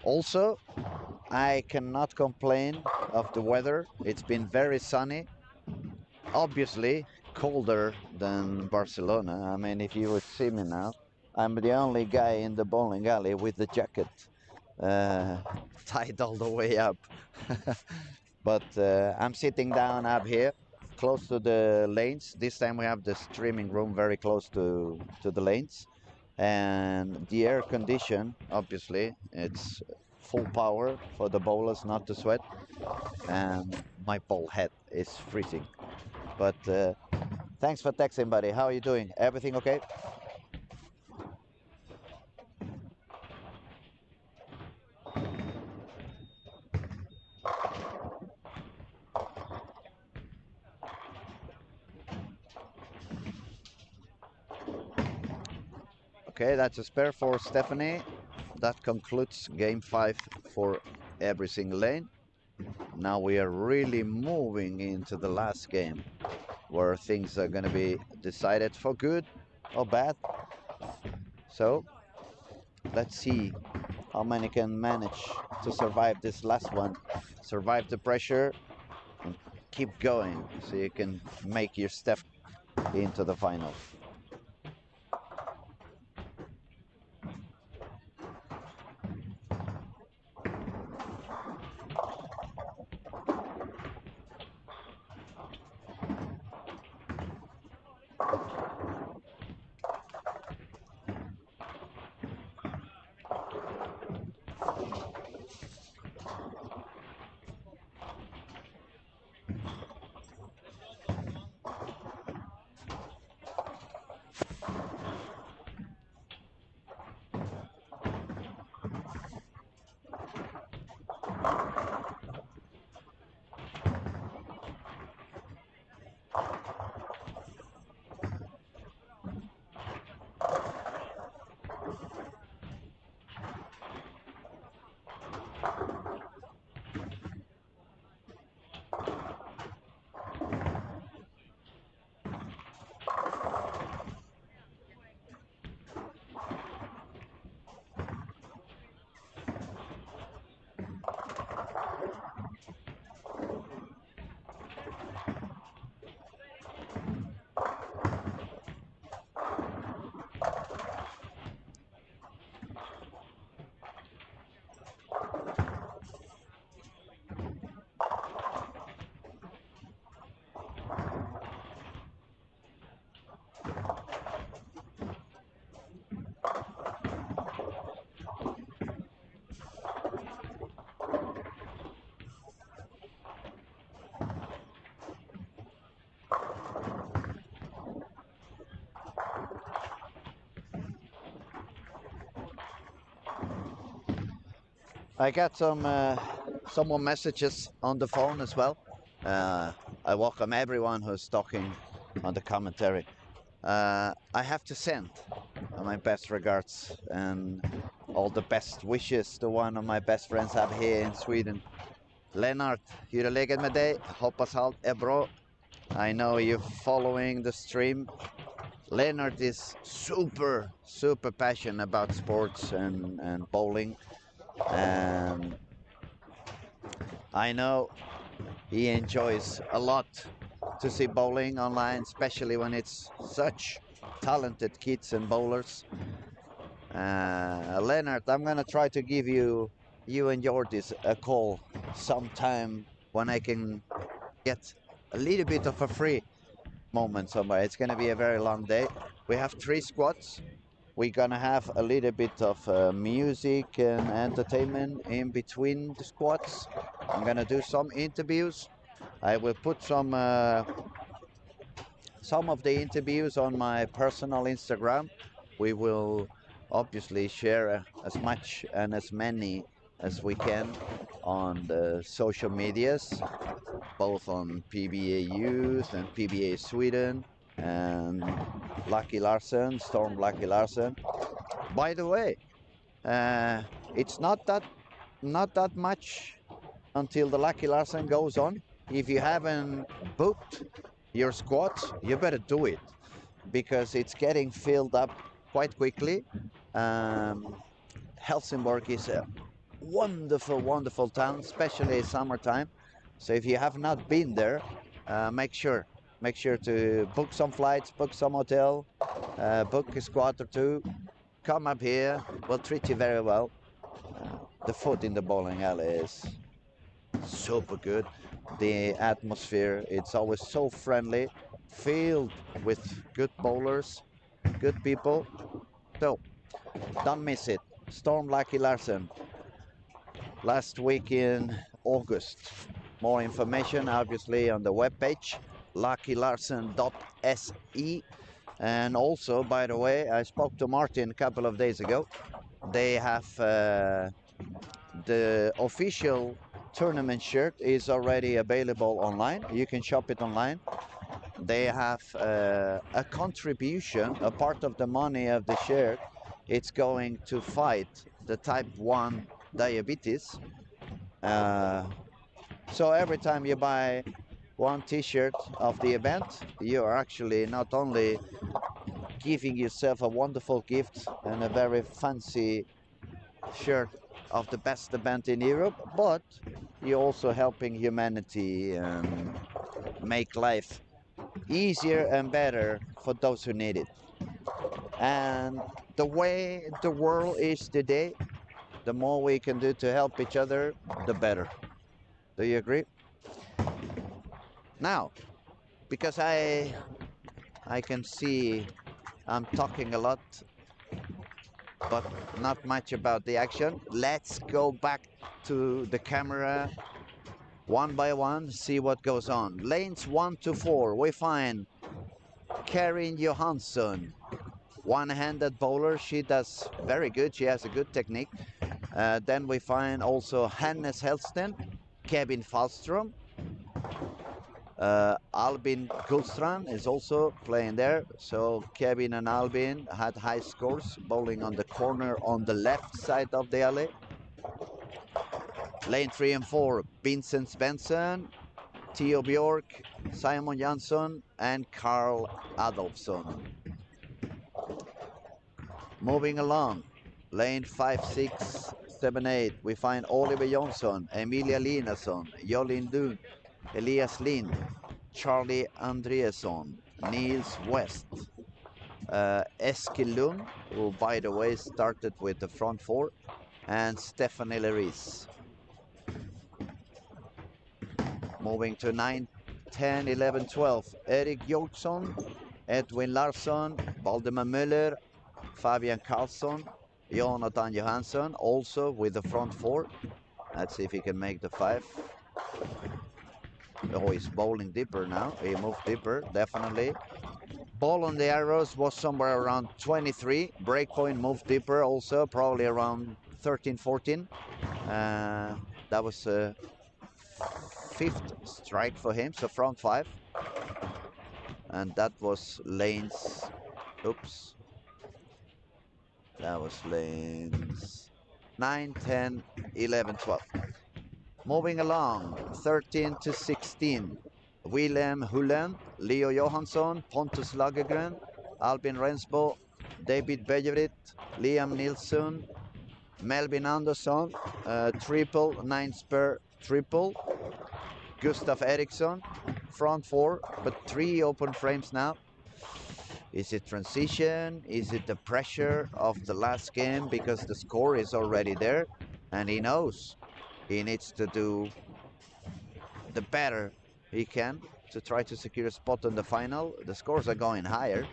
Also, I cannot complain of the weather. It's been very sunny. Obviously, colder than Barcelona. I mean, if you would see me now, I'm the only guy in the bowling alley with the jacket uh, tied all the way up. But I'm sitting down up here, close to the lanes. This time we have the streaming room very close to the lanes. And the air condition, obviously, it's full power for the bowlers not to sweat. And my ball head is freezing. But thanks for texting, buddy. How are you doing? Everything okay? Okay, that's a spare for Stephanie. That concludes game 5 for every single lane. Now we are really moving into the last game where things are going to be decided for good or bad. So let's see how many can manage to survive this last one, survive the pressure, and keep going so you can make your step into the final. I got some more messages on the phone as well. I welcome everyone who's talking on the commentary. I have to send my best regards and all the best wishes to one of my best friends up here in Sweden. Lennart, hur är läget med dig? Hoppas allt är bra. I know you're following the stream. Lennart is super passionate about sports and bowling. And I know he enjoys a lot to see bowling online, especially when it's such talented kids and bowlers. Lennart, I'm gonna try to give you and Jordis a call sometime when I can get a little bit of a free moment somewhere. It's gonna be a very long day. We have 3 squats. We're gonna have a little bit of music and entertainment in between the squats. I'm gonna do some interviews. I will put some of the interviews on my personal Instagram. We will obviously share as much and as many as we can on the social medias, both on PBA Youth and PBA Sweden and Lucky Larsen, Storm Lucky Larsen. By the way, it's not that much until the Lucky Larsen goes on. If you haven't booked your squats, you better do it because it's getting filled up quite quickly. Helsingborg is a wonderful town, especially summertime. So if you have not been there, make sure to book some flights, book some hotel, book a squat or two. Come up here, we'll treat you very well. The food in the bowling alley is super good. The atmosphere, it's always so friendly, filled with good bowlers, good people. So don't miss it. Storm Lucky Larsen last week in August. More information obviously on the webpage luckylarsen.se. And also, by the way, I spoke to Martin a couple of days ago. They have the official tournament shirt is already available online. You can shop it online. They have a contribution, a part of the money of the shirt. It's going to fight the type 1 diabetes. So every time you buy one t-shirt of the event, you are actually not only giving yourself a wonderful gift and a very fancy shirt of the best event in Europe, but you're also helping humanity and make life easier and better for those who need it. And the way the world is today, the more we can do to help each other, the better. Do you agree? Now, because I can see I'm talking a lot, but not much about the action. Let's go back to the camera one by one, see what goes on. Lanes 1 to 4, we find Karin Johansson, one-handed bowler. She does very good. She has a good technique. Then we find also Hannes Hellsten, Kevin Falstrom, Albin Gullstrand is also playing there. So Kevin and Albin had high scores, bowling on the corner on the left side of the alley. Lane 3 and 4, Vincent Svensson, Theo Bjork, Simon Jansson and Carl Adolfsson. Moving along, lane 5, 6, 7, 8, we find Oliver Johnson, Emilia Linason, Jolin Dun, Elias Lind, Charlie Andreasson, Niels West, Eskil Lund, who by the way started with the front 4, and Stephanie Leris. Moving to 9, 10, 11, 12, Erik Hjortsson, Edwin Larsson, Valdemar Müller, Fabian Karlsson, Jonathan Johansson, also with the front 4. Let's see if he can make the 5. Oh, he's bowling deeper now. He moved deeper, definitely. Ball on the arrows was somewhere around 23. Breakpoint moved deeper also, probably around 13-14. That was a 5th strike for him, so front 5. And that was lanes. Oops. That was lanes 9, 10, 11, 12. Moving along, 13-16. Willem Hullen, Leo Johansson, Pontus Lagergren, Albin Rensbo, David Bejerit, Liam Nilsson, Melvin Andersson, triple, 9 spur triple. Gustav Eriksson, front 4, but 3 open frames now. Is it transition? Is it the pressure of the last game because the score is already there? And he knows he needs to do the better he can to try to secure a spot in the final. The scores are going higher.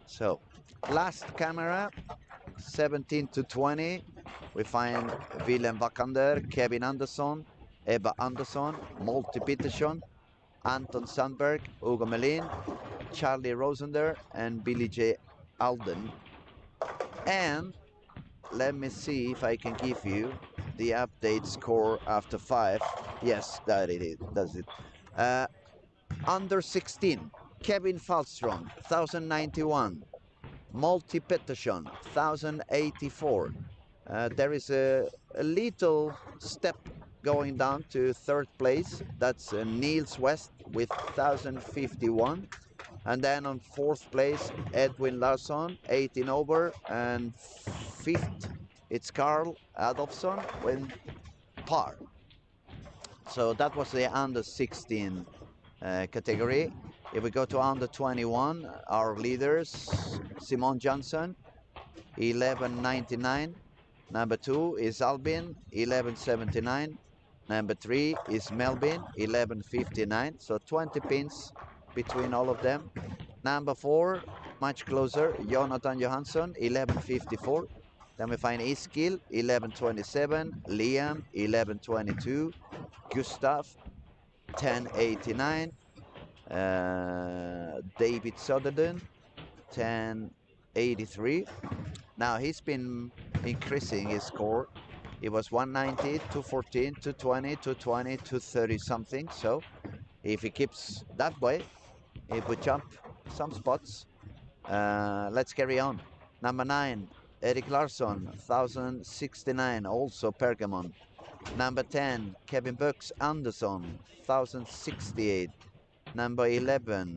So, last camera, 17-20. We find Willem Wakander, Kevin Andersson, Ebba Andersson, Multi Peterson, Anton Sandberg, Hugo Melin, Charlie Rosender, and Billy J. Alden. And let me see if I can give you the update score after 5. Yes, that it is. Does it? Under 16, Kevin Falstrom, 1091. Multi Peterson, 1084. There is a little step going down to 3rd place. That's Niels West with 1051. And then on 4th place, Edwin Larsson, 18 over. And 5th, it's Carl Adolfsson with par. So that was the under 16 category. If we go to under 21, our leaders, Simon Johnson, 1199. Number 2 is Albin, 1179. Number 3 is Melvin, 1159. So 20 pins between all of them. Number 4, much closer, Jonathan Johansson, 1154. Then we find Iskil, 1127. Liam, 1122. Gustav, 1089. David Soderden, 1083. Now he's been increasing his score. It was 190, 214, 220, 220, 230 something. So if he keeps that way, he would jump some spots. Let's carry on. Number 9, Erik Larsson, 1069, also Pergamon. Number 10, Kevin Bucks Andersson, 1068. Number 11,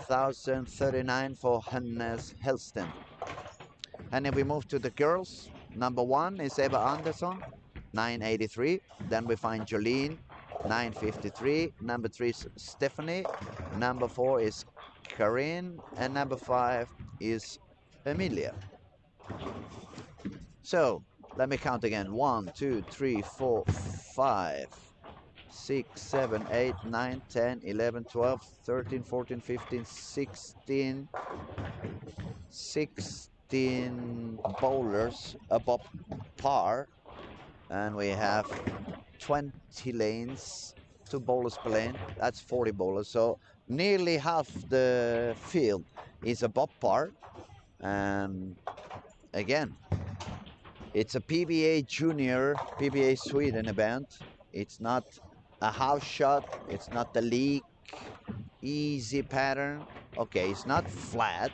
1039 for Hannes Helston. And then we move to the girls. Number 1 is Eva Andersson, 983. Then we find Jolene, 953. Number 3 is Stephanie. Number 4 is Karin. And number 5 is Emilia. So, let me count again. 1, 2, 3, 4, 5, 6, 7, 8, 9, 10, 11, 12, 13, 14, 15, 16 bowlers above par, and we have 20 lanes, 2 bowlers per lane. That's 40 bowlers, so nearly half the field is above par. And again, it's a PBA Junior, PBA Sweden event. It's not a house shot, it's not the league easy pattern. Okay, it's not flat,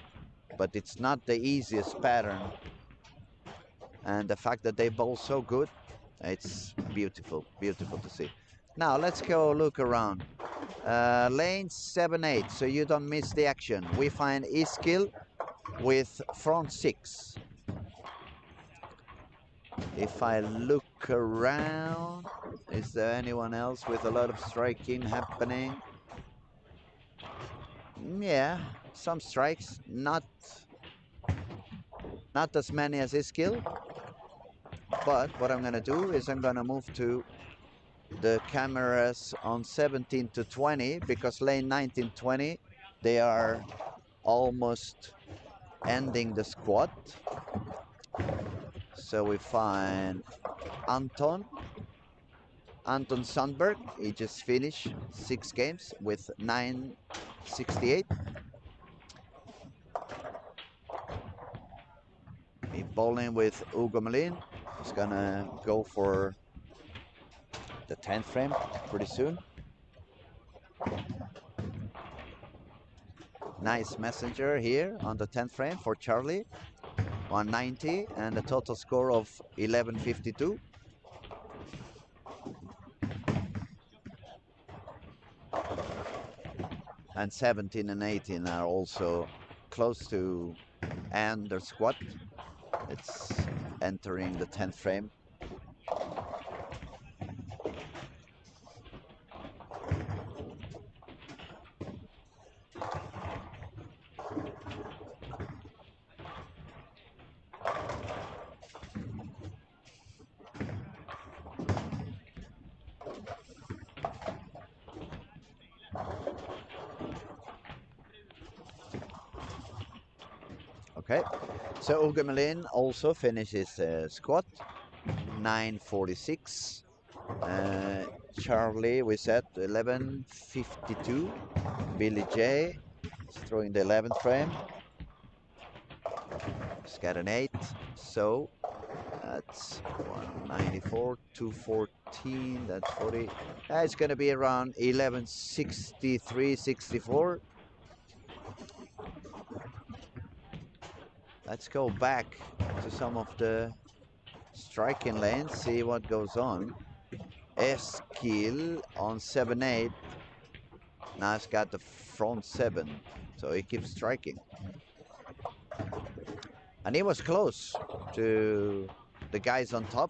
but it's not the easiest pattern. And the fact that they bowl so good, it's beautiful, beautiful to see. Now let's go look around. Lane 7-8, so you don't miss the action. We find Iskil with front 6. If I look around, is there anyone else with a lot of striking happening? Yeah, some strikes, not as many as Iskil. But what I'm gonna do is I'm gonna move to the cameras on 17-20, because lane 19-20, they are almost ending the squad. So we find Anton Sandberg. He just finished 6 games with 968. He's bowling with Hugo Melin. He's gonna go for the 10th frame pretty soon. Nice messenger here on the 10th frame for Charlie. 190 and a total score of 1152. And 17 and 18 are also close to end their squat. It's entering the 10th frame. Okay, so Uge Melin also finishes squat, 946. Charlie, we said 1152. Billy J is throwing the 11th frame. He's got an 8, so that's 194, 214, that's 40. It's going to be around 1163, 64. Let's go back to some of the striking lanes, see what goes on. Eskil on 7-8. Now he's got the front 7, so he keeps striking. And he was close to the guys on top.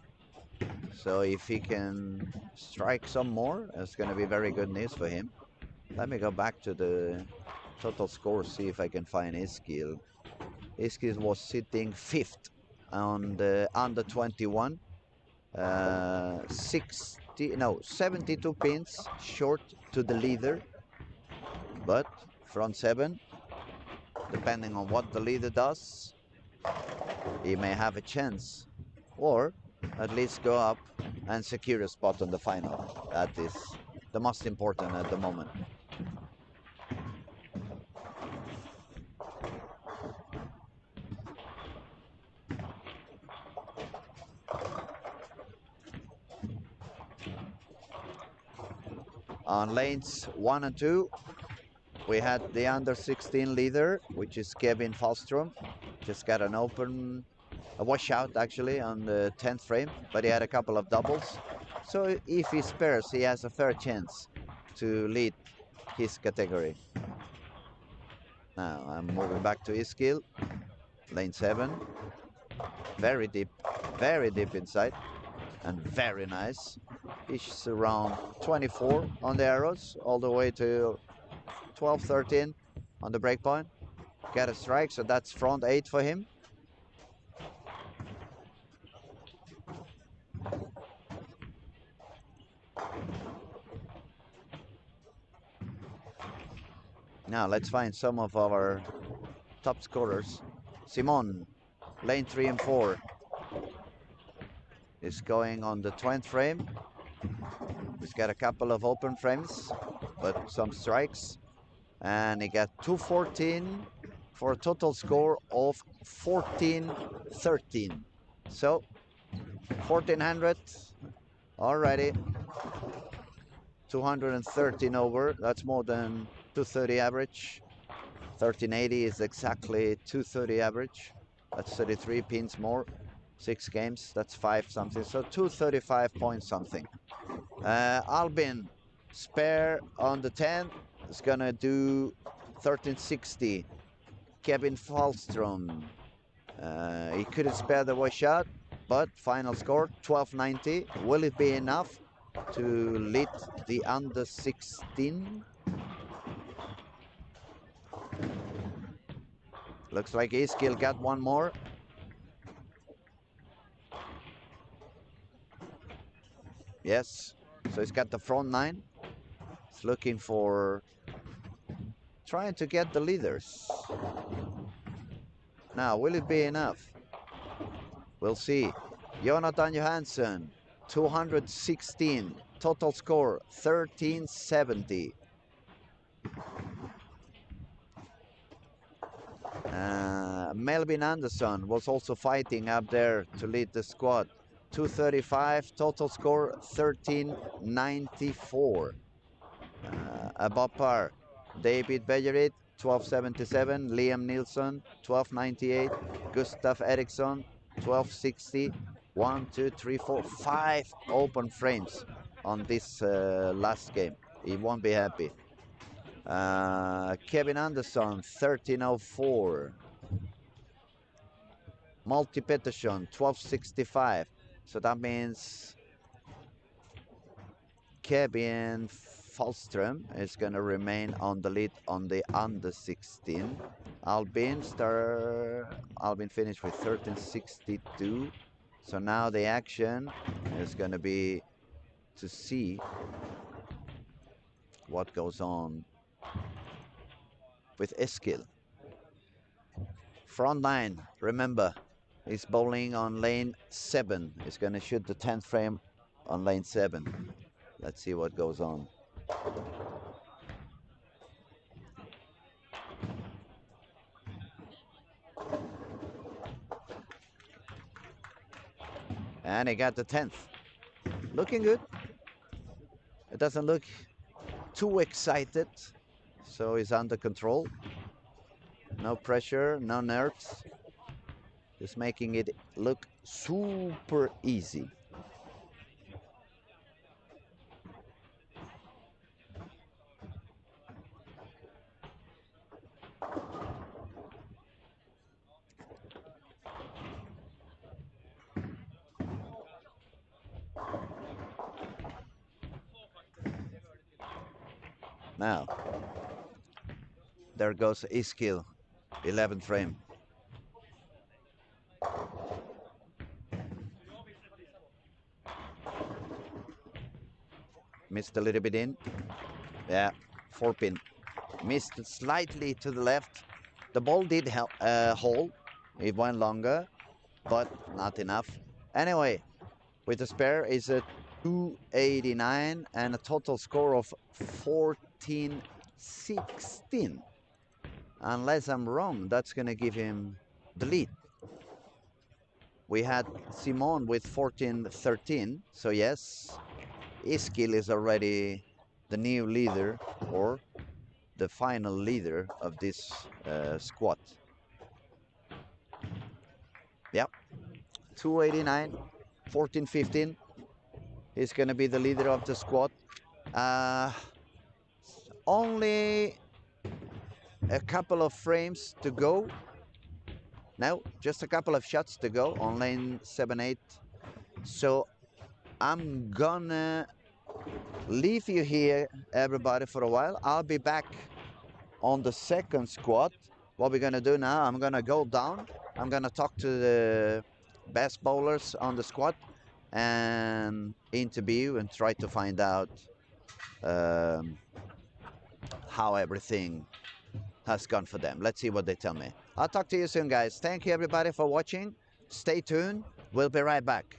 So if he can strike some more, it's going to be very good news for him. Let me go back to the total score, see if I can find Eskil. Eskil was sitting 5th on the under 21. 72 pins short to the leader. But front 7, depending on what the leader does, he may have a chance. Or at least go up and secure a spot on the final. That is the most important at the moment. On lanes 1 and 2, we had the under 16 leader, which is Kevin Falstrom. Just got an open, a washout actually on the 10th frame, but he had a couple of doubles. So if he spares, he has a fair chance to lead his category. Now I'm moving back to Eskil, lane 7. Very deep inside, and very nice. He's around 24 on the arrows, all the way to 12, 13 on the breakpoint. Got a strike, so that's front 8 for him. Now let's find some of our top scorers. Simon, lane 3 and 4, is going on the 20th frame. He's got a couple of open frames, but some strikes. And he got 214 for a total score of 1413. So 1400 already. 213 over, that's more than 230 average. 1380 is exactly 230 average. That's 33 pins more. 6 games, that's 5 something. So 235 point something. Albin, spare on the 10th, is gonna do 1360. Kevin Falstrom, he couldn't spare the washout, but final score 1290. Will it be enough to lead the under 16? Looks like Eskil got one more. Yes, so he's got the front 9. He's looking for, trying to get the leaders. Now, will it be enough? We'll see. Jonathan Johansson, 216. Total score, 1370. Melvin Anderson was also fighting up there to lead the squad. 235. Total score 1394. Above par, David Bejerit 1277, Liam Nilsson 1298, Gustav Eriksson 1260. 1, 2, 3, 4, 5 open frames on this last game. He won't be happy. Kevin Anderson 1304. Multi Pettersson 1265. So that means Kevin Falström is going to remain on the lead on the under 16. Albin finished with 1362. So now the action is going to be to see what goes on with Eskil. Front line, remember, he's bowling on lane 7. He's going to shoot the 10th frame on lane 7. Let's see what goes on. And he got the 10th. Looking good. It doesn't look too excited, so he's under control. No pressure, no nerves. Just making it look super easy. Now, there goes Eskil, 11th frame. Missed a little bit in. Yeah, 4-pin. Missed it slightly to the left. The ball did hold. It went longer, but not enough. Anyway, with the spare is a 289 and a total score of 1416. Unless I'm wrong, that's going to give him the lead. We had Simon with 1413, so yes, Eskil is already the new leader or the final leader of this squad. Yep, 289, 1415. He's going to be the leader of the squad. Only a couple of frames to go. No, just a couple of shots to go on lane 7-8. So I'm gonna leave you here, everybody, for a while. I'll be back on the second squad. What we're gonna do now, I'm gonna go down. I'm gonna talk to the best bowlers on the squad and interview and try to find out how everything has gone for them. Let's see what they tell me. I'll talk to you soon, guys. Thank you, everybody, for watching. Stay tuned. We'll be right back.